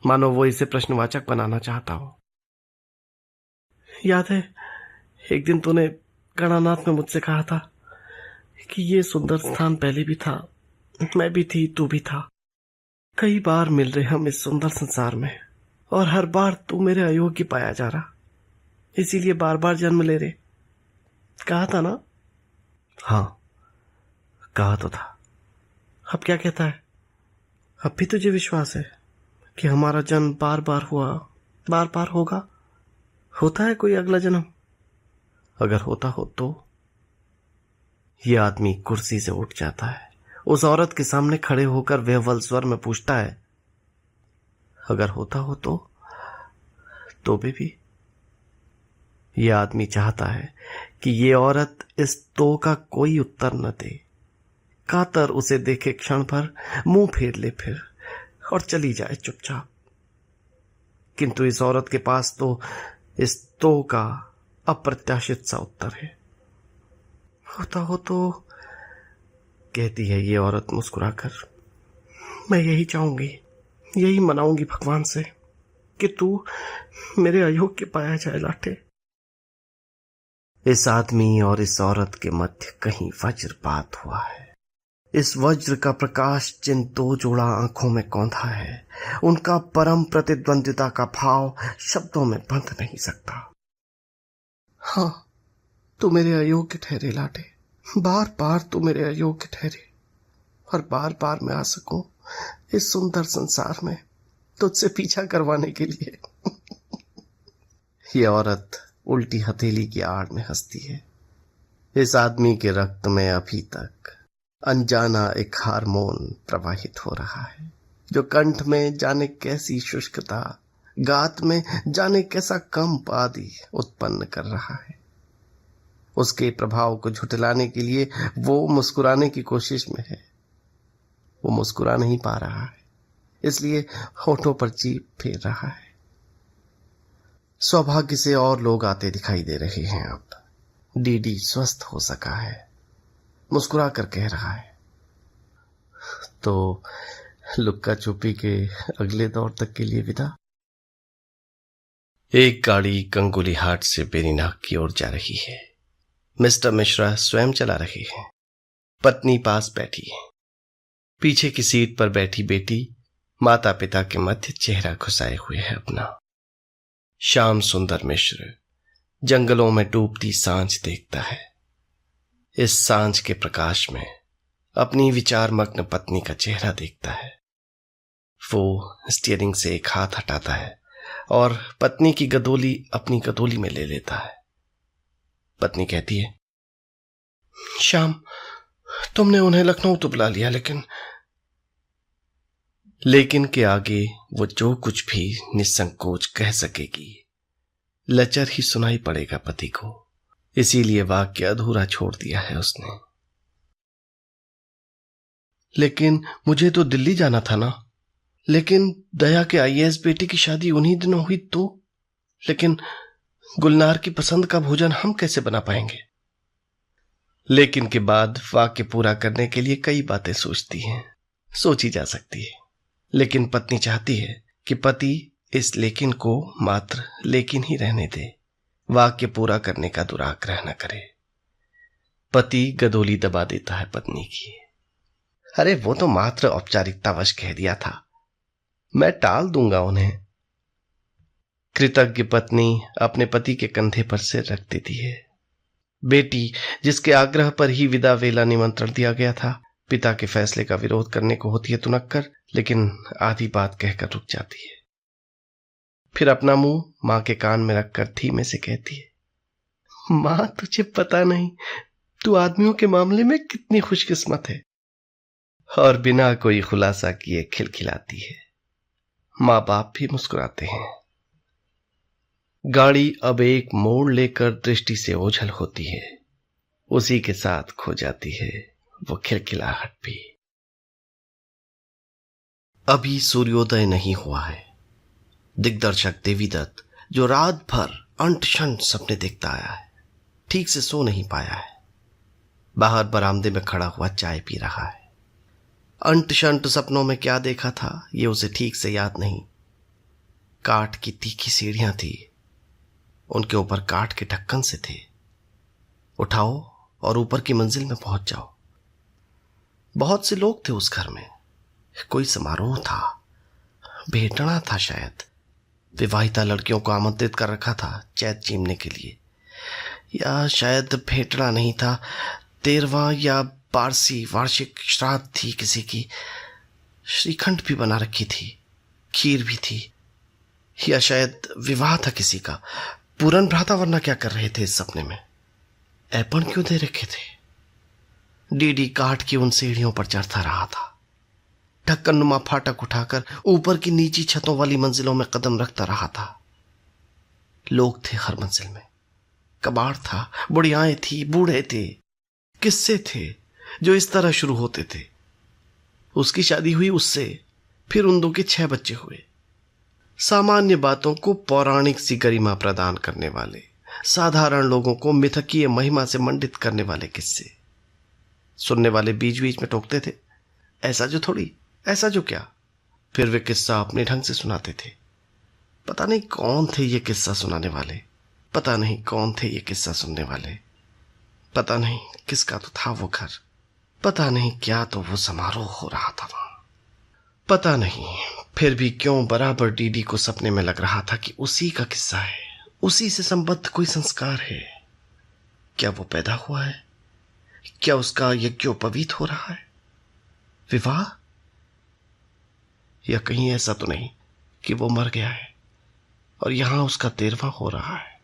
मानो वो इसे प्रश्नवाचक बनाना चाहता हो। याद है एक दिन तूने गणानाथ में मुझसे कहा था कि ये सुंदर स्थान पहले भी था, मैं भी थी, तू भी था। कई बार मिल रहे हम इस सुंदर संसार में, और हर बार तू मेरे अयोग्य पाया जा रहा, इसीलिए बार बार जन्म ले रहे। कहा था ना? हाँ, कहा तो था। अब क्या कहता है? अब भी तुझे विश्वास है कि हमारा जन्म बार बार हुआ, बार बार होगा? होता है कोई अगला जन्म? अगर होता हो तो? यह आदमी कुर्सी से उठ जाता है, उस औरत के सामने खड़े होकर वेहवल स्वर में पूछता है, अगर होता हो तो भी। यह आदमी चाहता है कि ये औरत इस तो का कोई उत्तर न दे, कातर उसे देखे क्षण भर, मुंह फेर ले फिर और चली जाए चुपचाप। किंतु इस औरत के पास तो इस तो का अप्रत्याशित सा उत्तर है। होता हो तो, कहती है ये औरत मुस्कुराकर, मैं यही चाहूंगी, यही मनाऊंगी भगवान से कि तू मेरे अयोग्य पाया जाए लाटे। इस आदमी और इस औरत के मध्य कहीं वज्रपात हुआ है। इस वज्र का प्रकाश जिन दो जोड़ा आंखों में कौंधा है, उनका परम प्रतिद्वंदिता का भाव शब्दों में बंध नहीं सकता। हाँ, तू मेरे अयोग्य ठहरे लाटे, बार बार तू मेरे अयोग्य ठहरे, और बार बार मैं आ सकूं इस सुंदर संसार में तुझसे पीछा करवाने के लिए। ये औरत उल्टी हथेली की आड़ में हंसती है। इस आदमी के रक्त में अभी तक अनजाना एक हार्मोन प्रवाहित हो रहा है, जो कंठ में जाने कैसी शुष्कता, गात में जाने कैसा कंप आदि उत्पन्न कर रहा है। उसके प्रभाव को झुठलाने के लिए वो मुस्कुराने की कोशिश में है। वो मुस्कुरा नहीं पा रहा है, इसलिए होठों पर जीभ फेर रहा है। सौभाग्य से और लोग आते दिखाई दे रहे हैं। अब डीडी स्वस्थ हो सका है, मुस्कुरा कर कह रहा है, तो लुक्का छुपी के अगले दौर तक के लिए विदा। एक गाड़ी कंगुली हाट से बेरीनाग की ओर जा रही है। मिस्टर मिश्रा स्वयं चला रहे हैं। पत्नी पास बैठी है। पीछे की सीट पर बैठी बेटी माता पिता के मध्य चेहरा घुसाए हुए है अपना। श्याम सुंदर मिश्र जंगलों में डूबती सांझ देखता है। इस सांझ के प्रकाश में अपनी विचार मग्न पत्नी का चेहरा देखता है। वो स्टीयरिंग से एक हाथ हटाता है और पत्नी की गदोली अपनी गदोली में ले लेता है। पत्नी कहती है, श्याम, तुमने उन्हें लखनऊ तो बुला लिया, लेकिन के आगे वो जो कुछ भी निसंकोच कह सकेगी, लचर ही सुनाई पड़ेगा पति को। इसीलिए वाक्य अधूरा छोड़ दिया है उसने। लेकिन मुझे तो दिल्ली जाना था ना। लेकिन दया के आईएएस बेटे की शादी उन्हीं दिनों हुई तो। लेकिन गुलनार की पसंद का भोजन हम कैसे बना पाएंगे। लेकिन के बाद वाक्य पूरा करने के लिए कई बातें सोचती हैं, सोची जा सकती है। लेकिन पत्नी चाहती है कि पति इस लेकिन को मात्र लेकिन ही रहने दे, वाक्य पूरा करने का दुराग्रह न करे। पति गदोली दबा देता है पत्नी की। अरे वो तो मात्र औपचारिकतावश कह दिया था, मैं टाल दूंगा उन्हें। कृतज्ञ पत्नी अपने पति के कंधे पर सिर रख देती है। बेटी, जिसके आग्रह पर ही विदा वेला निमंत्रण दिया गया था, पिता के फैसले का विरोध करने को होती है तुनक्कर, लेकिन आधी बात कहकर रुक जाती है। फिर अपना मुंह मां के कान में रखकर धीमे से कहती है, मां, तुझे पता नहीं तू आदमियों के मामले में कितनी खुशकिस्मत है। और बिना कोई खुलासा किए खिलखिलाती है। मां बाप भी मुस्कुराते हैं। गाड़ी अब एक मोड़ लेकर दृष्टि से ओझल होती है। उसी के साथ खो जाती है वो खिलखिलाहट भी। अभी सूर्योदय नहीं हुआ है। दिग्दर्शक देवीदत्त, जो रात भर अंट शंट सपने देखता आया है, ठीक से सो नहीं पाया है। बाहर बरामदे में खड़ा हुआ चाय पी रहा है। अंट शंट सपनों में क्या देखा था ये उसे ठीक से याद नहीं। काठ की तीखी सीढ़ियां थी, उनके ऊपर काठ के ढक्कन से थे। उठाओ और ऊपर की मंजिल में पहुंच जाओ। बहुत से लोग थे उस घर में। कोई समारोह था, भेंटना था शायद। विवाहिता लड़कियों को आमंत्रित कर रखा था चैत चीमने के लिए, या शायद भेंटना नहीं था, 13वां या पारसी वार्षिक श्राद्ध थी किसी की। श्रीखंड भी बना रखी थी, खीर भी थी, या शायद विवाह था किसी का। पूरन भ्राता वरना क्या कर रहे थे इस सपने में? ऐपण क्यों दे रखे थे? डीडी काट के उन सीढ़ियों पर चढ़ता रहा था, ढक्कन-नुमा फाटक उठाकर ऊपर की नीची छतों वाली मंजिलों में कदम रखता रहा था। लोग थे हर मंजिल में, कबाड़ था, बुढ़ियाएं थी, बूढ़े थे, किस्से थे जो इस तरह शुरू होते थे। उसकी शादी हुई उससे, फिर उन दो के 6 बच्चे हुए। सामान्य बातों को पौराणिक सी गरिमा प्रदान करने वाले, साधारण लोगों को मिथकीय महिमा से मंडित करने वाले किस्से। सुनने वाले बीच बीच में टोकते थे, ऐसा जो थोड़ी, ऐसा जो क्या। फिर वे किस्सा अपने ढंग से सुनाते थे। पता नहीं कौन थे ये किस्सा सुनाने वाले, पता नहीं कौन थे ये किस्सा सुनने वाले, पता नहीं किसका तो था वो घर, पता नहीं क्या तो वो समारोह हो रहा था वहां, पता नहीं। फिर भी क्यों बराबर डीडी को सपने में लग रहा था कि उसी का किस्सा है, उसी से संबद्ध कोई संस्कार है। क्या वो पैदा हुआ है? क्या उसका यज्ञोपवीत हो रहा है? विवाह? या कहीं ऐसा तो नहीं कि वो मर गया है और यहां उसका 13वां हो रहा है।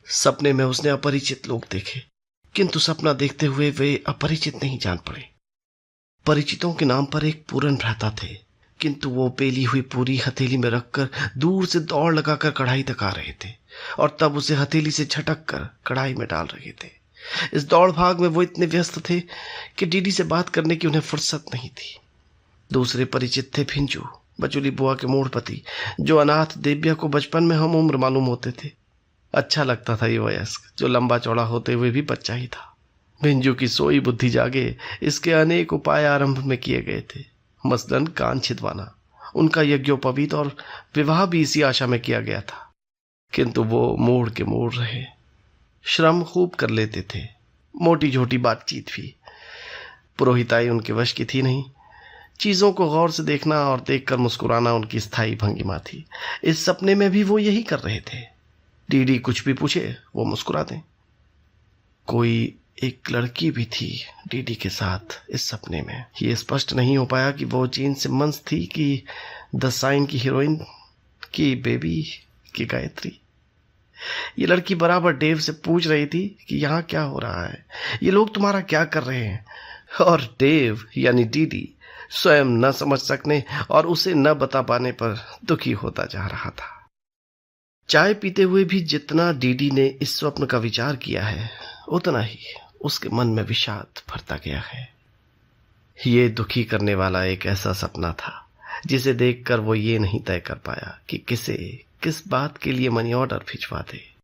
सपने में उसने अपरिचित लोग देखे, किंतु सपना देखते हुए वे अपरिचित नहीं जान पड़े। परिचितों के नाम पर एक पूरन भ्राता थे, किंतु वो पेली हुई पूरी हथेली में रखकर दूर से दौड़ लगाकर कढ़ाई तक आ रहे थे और तब उसे हथेली से झटक कर कढ़ाई में डाल रहे थे। इस दौड़ भाग में वो इतने व्यस्त थे कि डीडी से बात करने की उन्हें फुर्सत नहीं थी। दूसरे परिचित थे फिंजू, बचुली बुआ के मूढ़पति, जो अनाथ देव्या को बचपन में हम उम्र मालूम होते थे। अच्छा लगता था ये वयस्क, जो लंबा चौड़ा होते हुए भी बच्चा ही था। भिंजू की सोई बुद्धि जागे, इसके अनेक उपाय आरंभ में किए गए थे। मसलन कान छिदवाना, उनका यज्ञोपवीत और विवाह भी इसी आशा में किया गया था, किंतु वो मूढ़ के मूढ़ रहे। श्रम खूब कर लेते थे, मोटी झोटी बातचीत भी। पुरोहिताई उनके वश की थी नहीं। चीजों को गौर से देखना और देखकर मुस्कुराना उनकी स्थायी भंगिमा थी। इस सपने में भी वो यही कर रहे थे। डीडी कुछ भी पूछे वो मुस्कुरा दें। कोई एक लड़की भी थी डीडी के साथ इस सपने में। ये स्पष्ट नहीं हो पाया कि वो जीन सिमंस थी कि द साइन की हीरोइन, की बेबी, की गायत्री। ये लड़की बराबर डेव से पूछ रही थी कि यहाँ क्या हो रहा है, ये लोग तुम्हारा क्या कर रहे हैं। और डेव यानी डीडी स्वयं न समझ सकने और उसे न बता पाने पर दुखी होता जा रहा था। चाय पीते हुए भी जितना डीडी ने इस स्वप्न का विचार किया है, उतना ही उसके मन में विषाद भरता गया है। ये दुखी करने वाला एक ऐसा सपना था जिसे देखकर वो ये नहीं तय कर पाया कि किसे किस बात के लिए मनी ऑर्डर भिजवा दे।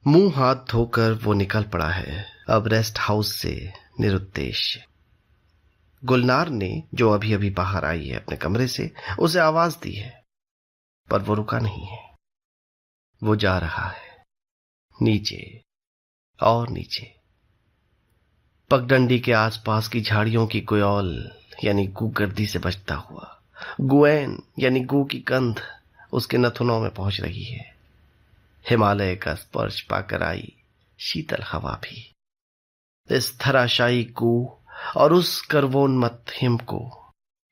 मुंह हाथ धोकर वो निकल पड़ा है अब रेस्ट हाउस से निरुद्देश्य। गुलनार ने, जो अभी अभी बाहर आई है अपने कमरे से, उसे आवाज दी है, पर वो रुका नहीं है। वो जा रहा है नीचे और नीचे। पगडंडी के आसपास की झाड़ियों की गुयल यानी गूगर्दी से बचता हुआ, गुएन यानी गू की गंध उसके नथुनों में पहुंच रही है। हिमालय का स्पर्श पाकर आई शीतल हवा भी इस धराशायी गू और उस कर्वोन्मत्त हिम को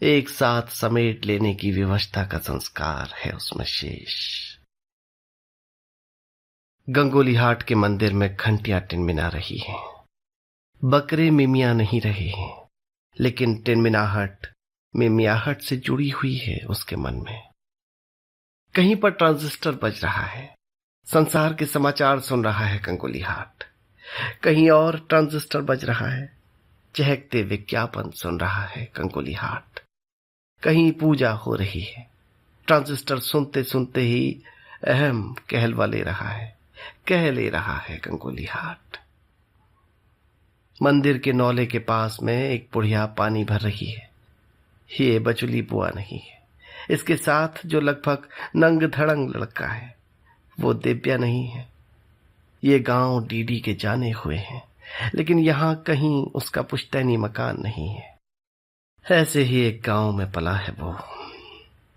एक साथ समेट लेने की विवशता का संस्कार है उसमें शेष। गंगोलीहाट के मंदिर में घंटियां टिनमिना रही हैं। बकरे मिमिया नहीं रहे हैं, लेकिन टिनमिनाहट मिमियाहट से जुड़ी हुई है उसके मन में। कहीं पर ट्रांजिस्टर बज रहा है, संसार के समाचार सुन रहा है गंगोलीहाट। कहीं और ट्रांजिस्टर बज रहा है, चहकते विज्ञापन सुन रहा है गंगोलीहाट। कहीं पूजा हो रही है, ट्रांजिस्टर सुनते सुनते ही अहम कहलवा ले रहा है, कह ले रहा है गंगोलीहाट। मंदिर के नौले के पास में एक बुढ़िया पानी भर रही है। ये बचुली बुआ नहीं है। इसके साथ जो लगभग नंग धड़ंग लड़का है वो दिव्या नहीं है। ये गांव डीडी के जाने हुए हैं, लेकिन यहां कहीं उसका पुश्तैनी मकान नहीं है। ऐसे ही एक गांव में पला है वो,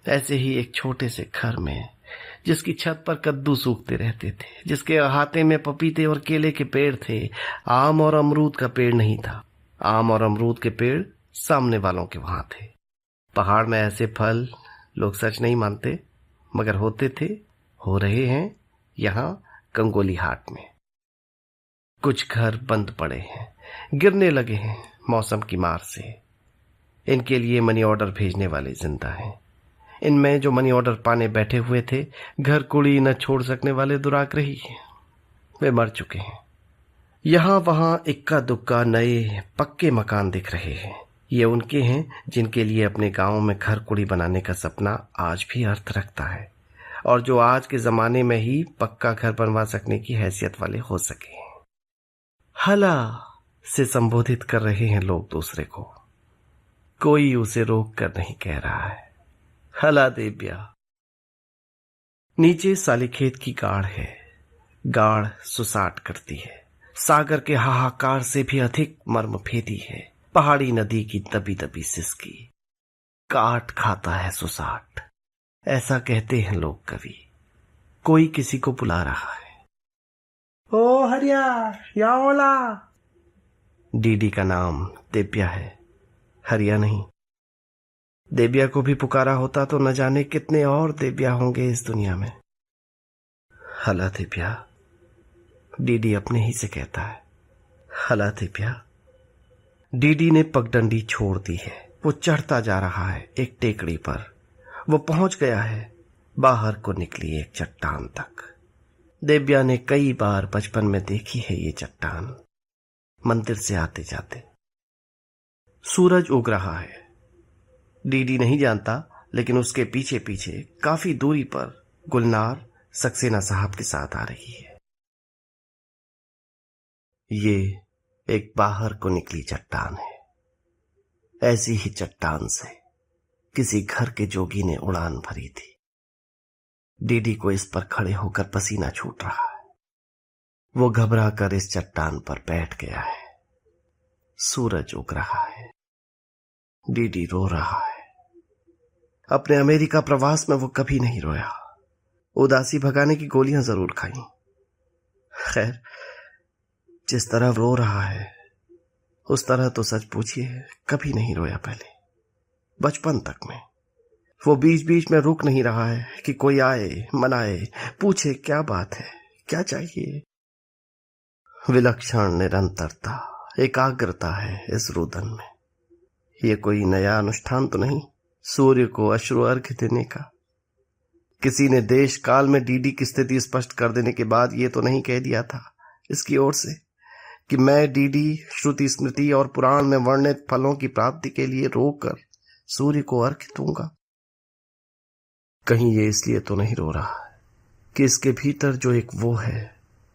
ऐसे ही एक छोटे से घर में जिसकी छत पर कद्दू सूखते रहते थे, जिसके अहाते में पपीते और केले के पेड़ थे, आम और अमरूद का पेड़ नहीं था। आम और अमरूद के पेड़ सामने वालों के वहां थे। पहाड़ में ऐसे फल लोग सच नहीं मानते, मगर होते थे, हो रहे हैं यहां गंगोलीहाट में। कुछ घर बंद पड़े हैं, गिरने लगे हैं मौसम की मार से। इनके लिए मनी ऑर्डर भेजने वाले जिंदा हैं। इनमें जो मनी ऑर्डर पाने बैठे हुए थे, घर कुड़ी न छोड़ सकने वाले दुराग्रही हैं, वे मर चुके हैं। यहां वहां इक्का दुक्का नए पक्के मकान दिख रहे हैं। ये उनके हैं जिनके लिए अपने गांव में घर कुड़ी बनाने का सपना आज भी अर्थ रखता है, और जो आज के जमाने में ही पक्का घर बनवा सकने की हैसियत वाले हो सके। हला से संबोधित कर रहे हैं लोग दूसरे को, कोई उसे रोक कर नहीं कह रहा है। हला देव्या। नीचे सालीखेत की गाढ़ है। गाढ़ सुसाट करती है, सागर के हाहाकार से भी अधिक मर्मभेदी है। पहाड़ी नदी की दबी दबी सिसकी काट खाता है सुसाट, ऐसा कहते हैं लोग कवि। कोई किसी को बुला रहा है। ओ हरिया, या ओला। डीडी का नाम देव्या है, हरिया नहीं। देव्या को भी पुकारा होता तो न जाने कितने और देव्या होंगे इस दुनिया में। हला देव्या, डीडी अपने ही से कहता है। हला देव्या। डीडी ने पगडंडी छोड़ दी है। वो चढ़ता जा रहा है एक टेकड़ी पर। वो पहुंच गया है बाहर को निकली एक चट्टान तक। देव्या ने कई बार बचपन में देखी है ये चट्टान, मंदिर से आते जाते। सूरज उग रहा है। डीडी नहीं जानता, लेकिन उसके पीछे पीछे काफी दूरी पर गुलनार सक्सेना साहब के साथ आ रही है। ये एक बाहर को निकली चट्टान है। ऐसी ही चट्टान से किसी घर के जोगी ने उड़ान भरी थी। डीडी को इस पर खड़े होकर पसीना छूट रहा है। वो घबरा कर इस चट्टान पर बैठ गया है। सूरज उग रहा है। डीडी रो रहा है। अपने अमेरिका प्रवास में वो कभी नहीं रोया। उदासी भगाने की गोलियां जरूर खाई। खैर, जिस तरह रो रहा है उस तरह तो सच पूछिए कभी नहीं रोया पहले, बचपन तक में। वो बीच बीच में रुक नहीं रहा है कि कोई आए, मनाए, पूछे क्या बात है, क्या चाहिए। विलक्षण निरंतरता, एकाग्रता है इस रुदन में। ये कोई नया अनुष्ठान तो नहीं, सूर्य को अश्रु अर्घ्य देने का। किसी ने देश काल में डीडी की स्थिति स्पष्ट कर देने के बाद ये तो नहीं कह दिया था इसकी ओर से कि मैं डीडी श्रुति स्मृति और पुराण में वर्णित फलों की प्राप्ति के लिए रोकर सूर्य को अर्घ्य दूंगा। कहीं ये इसलिए तो नहीं रो रहा है कि इसके भीतर जो एक वो है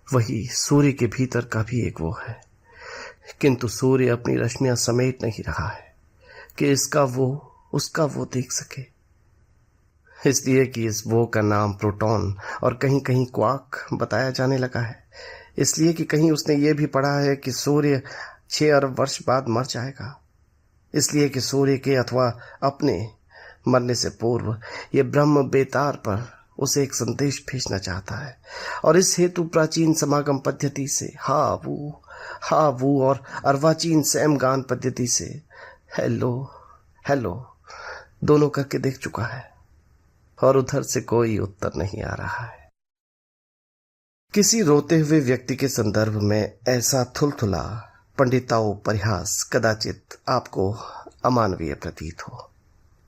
वही सूर्य के भीतर का भी एक वो है, किंतु सूर्य अपनी रश्मियां समेट नहीं रहा है कि इसका वो उसका वो देख सके। इसलिए कि इस वो का नाम प्रोटॉन और कहीं कहीं क्वार्क बताया जाने लगा है। इसलिए कि कहीं उसने ये भी पढ़ा है कि सूर्य 6 अरब वर्ष बाद मर जाएगा। इसलिए कि सूर्य के अथवा अपने मरने से पूर्व ये ब्रह्म बेतार पर उसे एक संदेश भेजना चाहता है, और इस हेतु प्राचीन समागम पद्धति से हा वू और अर्वाचीन सैम गान पद्धति से हेलो हेलो दोनों करके देख चुका है, और उधर से कोई उत्तर नहीं आ रहा है। किसी रोते हुए व्यक्ति के संदर्भ में ऐसा थुलथुला पंडिताओं परिहास कदाचित आपको अमानवीय प्रतीत हो,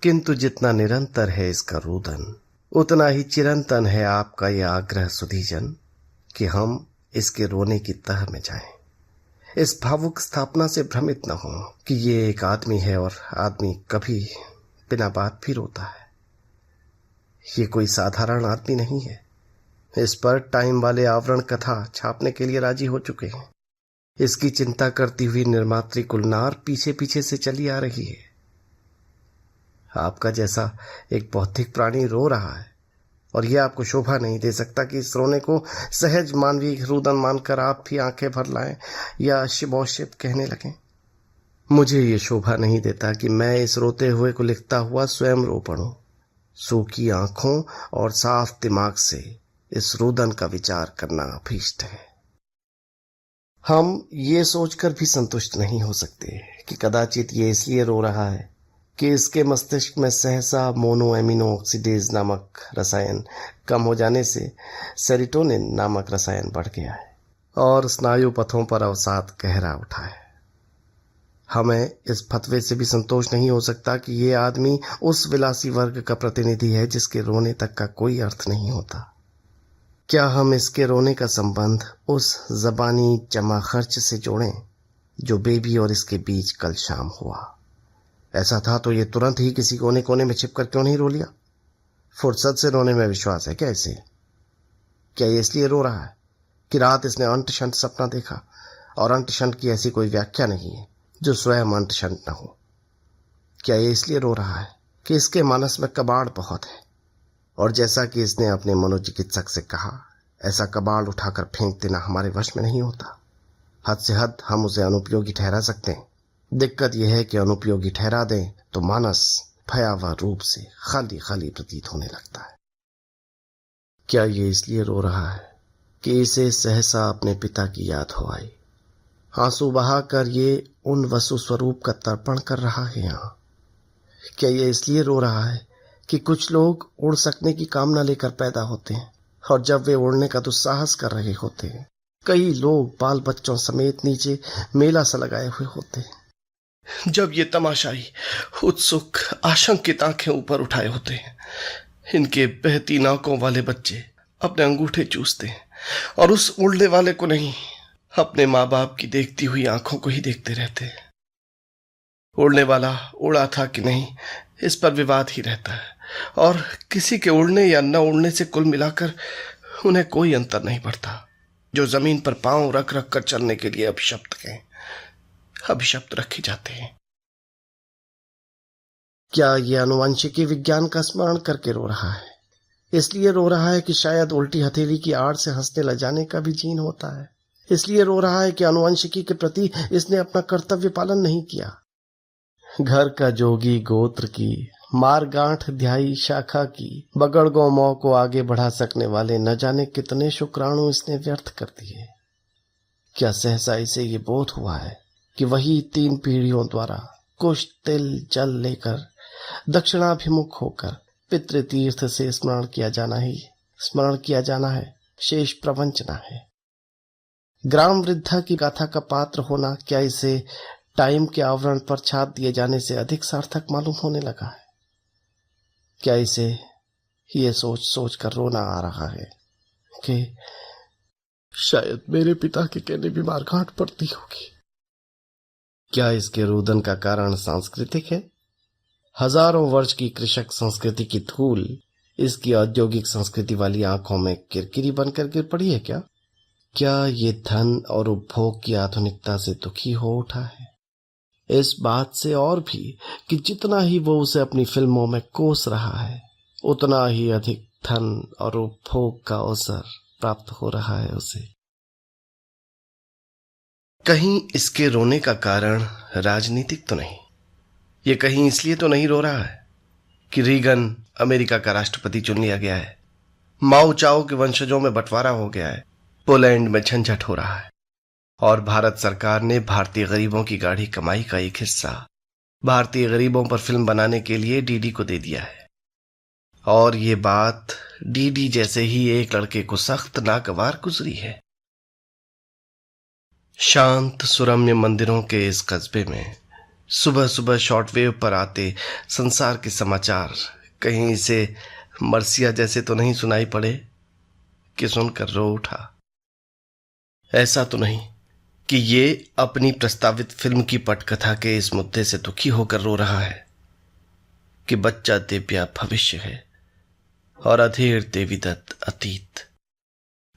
किंतु जितना निरंतर है इसका रुदन, उतना ही चिरंतन है आपका यह आग्रह सुधीजन कि हम इसके रोने की तह में जाएं। इस भावुक स्थापना से भ्रमित न हो कि ये एक आदमी है और आदमी कभी बिना बात भी रोता है। ये कोई साधारण आदमी नहीं है। इस पर टाइम वाले आवरण कथा छापने के लिए राजी हो चुके हैं। इसकी चिंता करती हुई निर्मात्री गुलनार पीछे पीछे से चली आ रही है। आपका जैसा एक बौद्धिक प्राणी रो रहा है, और यह आपको शोभा नहीं दे सकता कि इस रोने को सहज मानवीय रुदन मानकर आप भी आंखें भर लाएं या शिबौशिब कहने लगें। मुझे ये शोभा नहीं देता कि मैं इस रोते हुए को लिखता हुआ स्वयं रो पड़ूं। सूखी आंखों और साफ दिमाग से इस रुदन का विचार करना अभीष्ट है। हम ये सोचकर भी संतुष्ट नहीं हो सकते कि कदाचित ये इसलिए रो रहा है कि इसके मस्तिष्क में सहसा मोनो एमिनो ऑक्सीडेज नामक रसायन कम हो जाने से सेरोटोनिन नामक रसायन बढ़ गया है, और स्नायु पथों पर अवसाद गहरा उठा है। हमें इस फतवे से भी संतोष नहीं हो सकता कि ये आदमी उस विलासी वर्ग का प्रतिनिधि है जिसके रोने तक का कोई अर्थ नहीं होता। क्या हम इसके रोने का संबंध उस जबानी जमा खर्च से जोड़ें जो बेबी और इसके बीच कल शाम हुआ? ऐसा था तो ये तुरंत ही किसी कोने कोने में छिपकर क्यों नहीं रो लिया? फुर्सत से रोने में विश्वास है क्या इसे? क्या ये इसलिए रो रहा है कि रात इसने अंट शंट सपना देखा और अंट शंट की ऐसी कोई व्याख्या नहीं है जो स्वयं अंट शंट न हो? क्या ये इसलिए रो रहा है कि इसके मानस में कबाड़ बहुत है और जैसा कि इसने अपने मनोचिकित्सक से कहा, ऐसा कबाड़ उठाकर फेंक देना हमारे वश में नहीं होता। हद से हद हम उसे अनुपयोगी ठहरा सकते हैं। दिक्कत यह है कि अनुपयोगी ठहरा दें तो मानस भयावह रूप से खाली खाली प्रतीत होने लगता है। क्या ये इसलिए रो रहा है कि इसे सहसा अपने पिता की याद हो आई? आंसू बहाकर ये उन वसु स्वरूप का तर्पण कर रहा है यहाँ। क्या ये इसलिए रो रहा है कि कुछ लोग उड़ सकने की कामना लेकर पैदा होते हैं और जब वे उड़ने का दुस्साहस कर रहे होते हैं, कई लोग बाल बच्चों समेत नीचे मेला सा लगाए हुए होते हैं। जब ये तमाशाई उत्सुक आशंकित आंखें ऊपर उठाए होते हैं, इनके बहती नाकों वाले बच्चे अपने अंगूठे चूसते हैं और उस उड़ने वाले को नहीं, अपने माँ बाप की देखती हुई आंखों को ही देखते रहते हैं। उड़ने वाला उड़ा था कि नहीं, इस पर विवाद ही रहता है और किसी के उड़ने या न उड़ने से कुल मिलाकर उन्हें कोई अंतर नहीं पड़ता। जो जमीन पर पांव रख रख कर चलने के लिए अभिशप्त रखे जाते हैं। क्या यह आनुवंशिकी विज्ञान का स्मरण करके रो रहा है? इसलिए रो रहा है कि शायद उल्टी हथेली की आड़ से हंसने लजाने का भी जीन होता है? इसलिए रो रहा है कि आनुवंशिकी के प्रति इसने अपना कर्तव्य पालन नहीं किया? घर का जोगी गोत्र की मारगांठ ध्याई शाखा की बगड़ गौ मौ को आगे बढ़ा सकने वाले न जाने कितने शुक्राणु इसने व्यर्थ कर दिए। क्या सहसा इसे ये बोध हुआ है कि वही 3 पीढ़ियों द्वारा कुछ तिल जल लेकर दक्षिणाभिमुख होकर पितृतीर्थ से स्मरण किया जाना है, शेष प्रवंचना है। ग्राम वृद्धा की गाथा का पात्र होना क्या इसे टाइम के आवरण पर छाप दिए जाने से अधिक सार्थक मालूम होने लगा है? क्या इसे ये सोच सोच कर रोना आ रहा है कि शायद मेरे पिता के कहने भी मारकाट पड़ती होगी? क्या इसके रुदन का कारण सांस्कृतिक है? हजारों वर्ष की कृषक संस्कृति की धूल इसकी औद्योगिक संस्कृति वाली आंखों में किरकिरी बनकर गिर पड़ी है क्या? क्या ये धन और उपभोग की आधुनिकता से दुखी हो उठा है? इस बात से और भी कि जितना ही वो उसे अपनी फिल्मों में कोस रहा है, उतना ही अधिक धन और उपभोग का अवसर प्राप्त हो रहा है उसे। कहीं इसके रोने का कारण राजनीतिक तो नहीं? ये कहीं इसलिए तो नहीं रो रहा है कि रीगन अमेरिका का राष्ट्रपति चुन लिया गया है, माओ चाओ के वंशजों में बंटवारा हो गया है, पोलैंड में झंझट हो रहा है और भारत सरकार ने भारतीय गरीबों की गाढ़ी कमाई का एक हिस्सा भारतीय गरीबों पर फिल्म बनाने के लिए डीडी को दे दिया है? और ये बात डीडी जैसे ही एक लड़के को सख्त नागवार गुजरी है। शांत सुरम्य मंदिरों के इस कस्बे में सुबह सुबह शॉर्टवेव पर आते संसार के समाचार कहीं इसे मर्सिया जैसे तो नहीं सुनाई पड़े कि सुनकर रो उठा? ऐसा तो नहीं कि ये अपनी प्रस्तावित फिल्म की पटकथा के इस मुद्दे से दुखी होकर रो रहा है कि बच्चा दिव्या भविष्य है और अधेड़ देवीदत्त अतीत?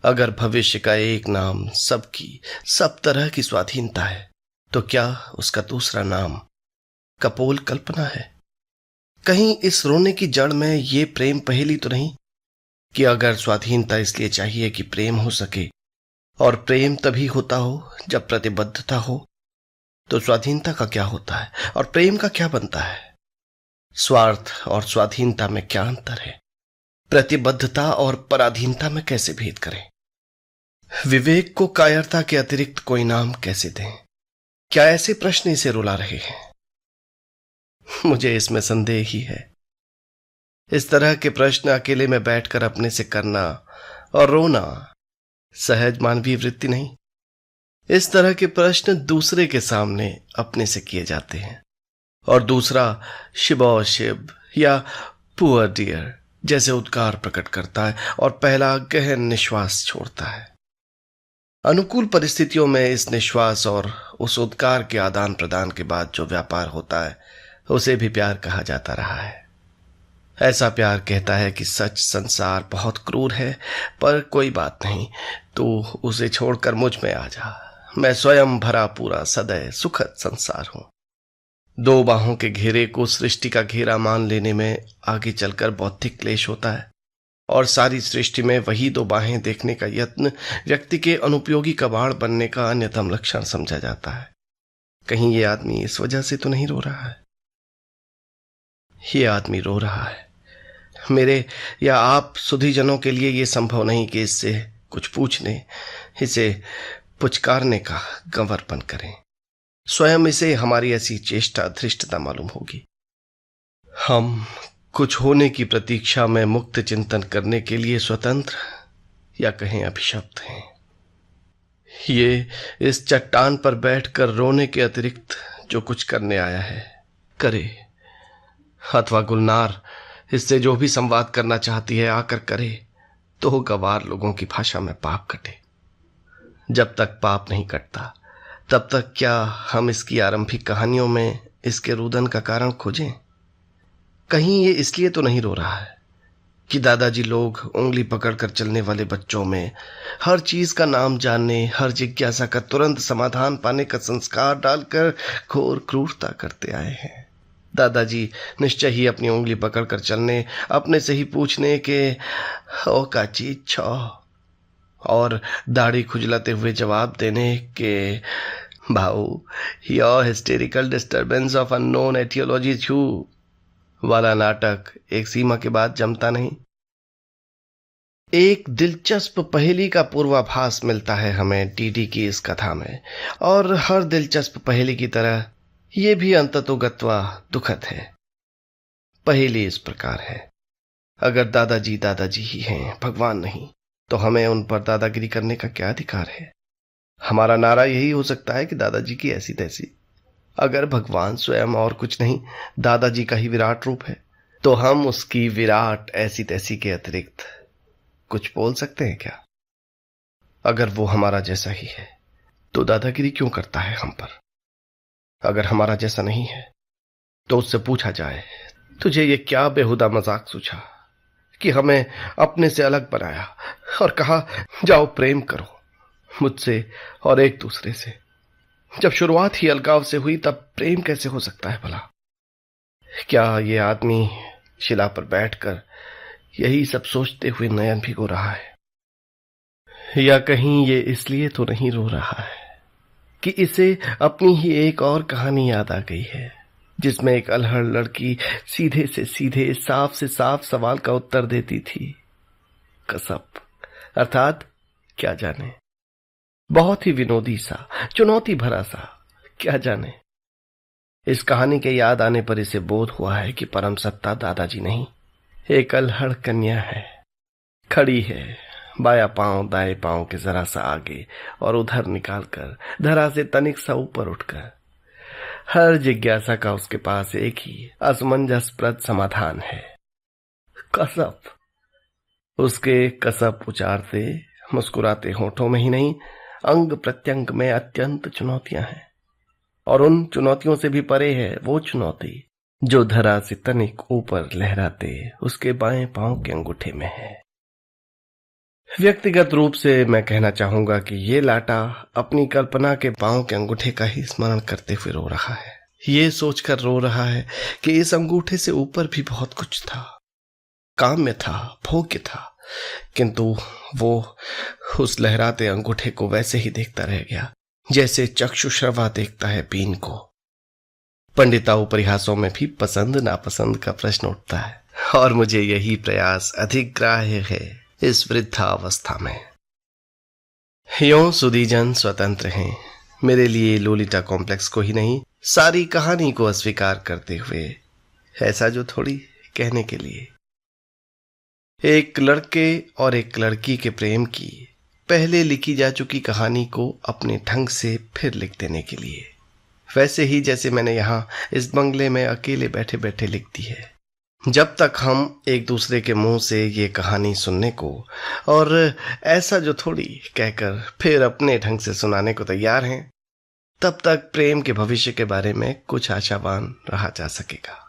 अगर भविष्य का एक नाम सब तरह की स्वाधीनता है, तो क्या उसका दूसरा नाम कपोल कल्पना है? कहीं इस रोने की जड़ में ये प्रेम पहेली तो नहीं कि अगर स्वाधीनता इसलिए चाहिए कि प्रेम हो सके और प्रेम तभी होता हो जब प्रतिबद्धता हो, तो स्वाधीनता का क्या होता है और प्रेम का क्या बनता है? स्वार्थ और स्वाधीनता में क्या अंतर है? प्रतिबद्धता और पराधीनता में कैसे भेद करें? विवेक को कायरता के अतिरिक्त कोई नाम कैसे दें? क्या ऐसे प्रश्न इसे रुला रहे हैं? मुझे इसमें संदेह ही है। इस तरह के प्रश्न अकेले में बैठकर अपने से करना और रोना सहज मानवीय वृत्ति नहीं, इस तरह के प्रश्न दूसरे के सामने अपने से किए जाते हैं, और दूसरा शिबो शिब या पुअर डियर जैसे उद्गार प्रकट करता है और पहला गहन निश्वास छोड़ता है। अनुकूल परिस्थितियों में इस निश्वास और उस उद्गार के आदान प्रदान के बाद जो व्यापार होता है उसे भी प्यार कहा जाता रहा है। ऐसा प्यार कहता है कि सच संसार बहुत क्रूर है, पर कोई बात नहीं, तू उसे छोड़कर मुझ में आ जा, मैं स्वयं भरा पूरा सदैव सुखद संसार हूं। दो बाहों के घेरे को सृष्टि का घेरा मान लेने में आगे चलकर बौद्धिक क्लेश होता है, और सारी सृष्टि में वही दो बाहें देखने का यत्न व्यक्ति के अनुपयोगी कबाड़ बनने का अन्यतम लक्षण समझा जाता है। कहीं ये आदमी इस वजह से तो नहीं रो रहा है? ये आदमी रो रहा है। मेरे या आप सुधीजनों के लिए यह संभव नहीं कि इससे कुछ पूछने, इसे पुचकारने का गंवरपन करें। स्वयं इसे हमारी ऐसी चेष्टा धृष्टता मालूम होगी। हम कुछ होने की प्रतीक्षा में मुक्त चिंतन करने के लिए स्वतंत्र या कहें अभिशप्त हैं। ये इस चट्टान पर बैठकर रोने के अतिरिक्त जो कुछ करने आया है करे, अथवा गुलनार इससे जो भी संवाद करना चाहती है आकर करे, तो गवार लोगों की भाषा में पाप कटे। जब तक पाप नहीं कटता तब तक क्या हम इसकी आरंभिक कहानियों में इसके रुदन का कारण खोजें? कहीं ये इसलिए तो नहीं रो रहा है कि दादाजी लोग उंगली पकड़कर चलने वाले बच्चों में हर चीज का नाम जानने, हर जिज्ञासा का तुरंत समाधान पाने का संस्कार डालकर घोर क्रूरता करते आए हैं। दादाजी निश्चय ही अपनी उंगली पकड़कर चलने, अपने से ही पूछने के ओ का चीज छो, और दाढ़ी खुजलाते हुए जवाब देने के भाऊ your hysterical disturbance of unknown aetiology छू वाला नाटक एक सीमा के बाद जमता नहीं। एक दिलचस्प पहेली का पूर्वाभास मिलता है हमें डीडी की इस कथा में, और हर दिलचस्प पहेली की तरह यह भी अंततोगत्वा दुखद है। पहेली इस प्रकार है, अगर दादाजी दादाजी ही हैं, भगवान नहीं, तो हमें उन पर दादागिरी करने का क्या अधिकार है? हमारा नारा यही हो सकता है कि दादाजी की ऐसी तैसी। अगर भगवान स्वयं और कुछ नहीं दादाजी का ही विराट रूप है, तो हम उसकी विराट ऐसी तैसी के अतिरिक्त कुछ बोल सकते हैं क्या? अगर वो हमारा जैसा ही है तो दादागिरी क्यों करता है हम पर? अगर हमारा जैसा नहीं है तो उससे पूछा जाए, तुझे ये क्या बेहुदा मजाक सूझा कि हमें अपने से अलग बनाया और कहा जाओ प्रेम करो मुझसे और एक दूसरे से। जब शुरुआत ही अलगाव से हुई तब प्रेम कैसे हो सकता है भला? क्या ये आदमी शिला पर बैठकर यही सब सोचते हुए नयन भिगो रहा है? या कहीं ये इसलिए तो नहीं रो रहा है कि इसे अपनी ही एक और कहानी याद आ गई है, जिसमें एक अलहड़ लड़की सीधे से सीधे, साफ से साफ सवाल का उत्तर देती थी, कसब, अर्थात क्या जाने, बहुत ही विनोदी सा, चुनौती भरा सा, क्या जाने। इस कहानी के याद आने पर इसे बोध हुआ है कि परम सत्ता दादाजी नहीं, एक अलहड़ कन्या है। खड़ी है, बाया पांव दाएं पांव के जरा सा आगे और उधर निकालकर, धरा से तनिक सा ऊपर उठकर। हर जिज्ञासा का उसके पास एक ही असमंजसप्रद समाधान है, कसब। उसके कसब उचारते मुस्कुराते होठों में ही नहीं, अंग प्रत्यंग में अत्यंत चुनौतियां हैं, और उन चुनौतियों से भी परे है वो चुनौती जो धरा से तनिक ऊपर लहराते उसके बाएं पांव के अंगूठे में है। व्यक्तिगत रूप से मैं कहना चाहूंगा कि ये लाटा अपनी कल्पना के पांव के अंगूठे का ही स्मरण करते हुए रो रहा है। ये सोचकर रो रहा है कि इस अंगूठे से ऊपर भी बहुत कुछ था, काम में था, भोग्य था, किंतु वो उस लहराते अंगूठे को वैसे ही देखता रह गया जैसे चक्षुश्रवा देखता है बीन को। पंडिताओं परिहासों में भी पसंद नापसंद का प्रश्न उठता है, और मुझे यही प्रयास अधिक ग्राह्य है इस वृद्धावस्था में। यों सुधीजन स्वतंत्र हैं, मेरे लिए लोलिता कॉम्प्लेक्स को ही नहीं, सारी कहानी को अस्वीकार करते हुए, ऐसा जो थोड़ी कहने के लिए। एक लड़के और एक लड़की के प्रेम की पहले लिखी जा चुकी कहानी को अपने ढंग से फिर लिख देने के लिए, वैसे ही जैसे मैंने यहाँ इस बंगले में अकेले बैठे बैठे लिख दी है। जब तक हम एक दूसरे के मुंह से ये कहानी सुनने को और ऐसा जो थोड़ी कहकर फिर अपने ढंग से सुनाने को तैयार हैं, तब तक प्रेम के भविष्य के बारे में कुछ आशावान रहा जा सकेगा।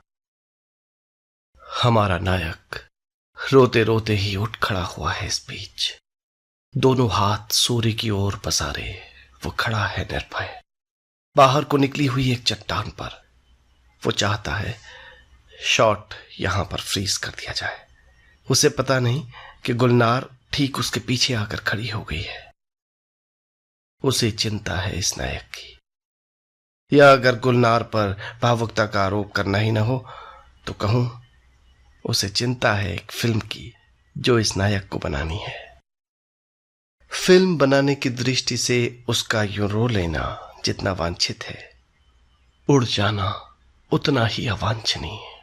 हमारा नायक रोते रोते ही उठ खड़ा हुआ है। इस बीच दोनों हाथ सूर्य की ओर पसारे वो खड़ा है निर्भय, बाहर को निकली हुई एक चट्टान पर। वो चाहता है शॉट यहां पर फ्रीज कर दिया जाए। उसे पता नहीं कि गुलनार ठीक उसके पीछे आकर खड़ी हो गई है। उसे चिंता है इस नायक की, या अगर गुलनार पर भावुकता का आरोप करना ही ना हो तो कहूं उसे चिंता है एक फिल्म की जो इस नायक को बनानी है। फिल्म बनाने की दृष्टि से उसका यूं रो लेना जितना वांछित है, उड़ जाना उतना ही अवांछनीय।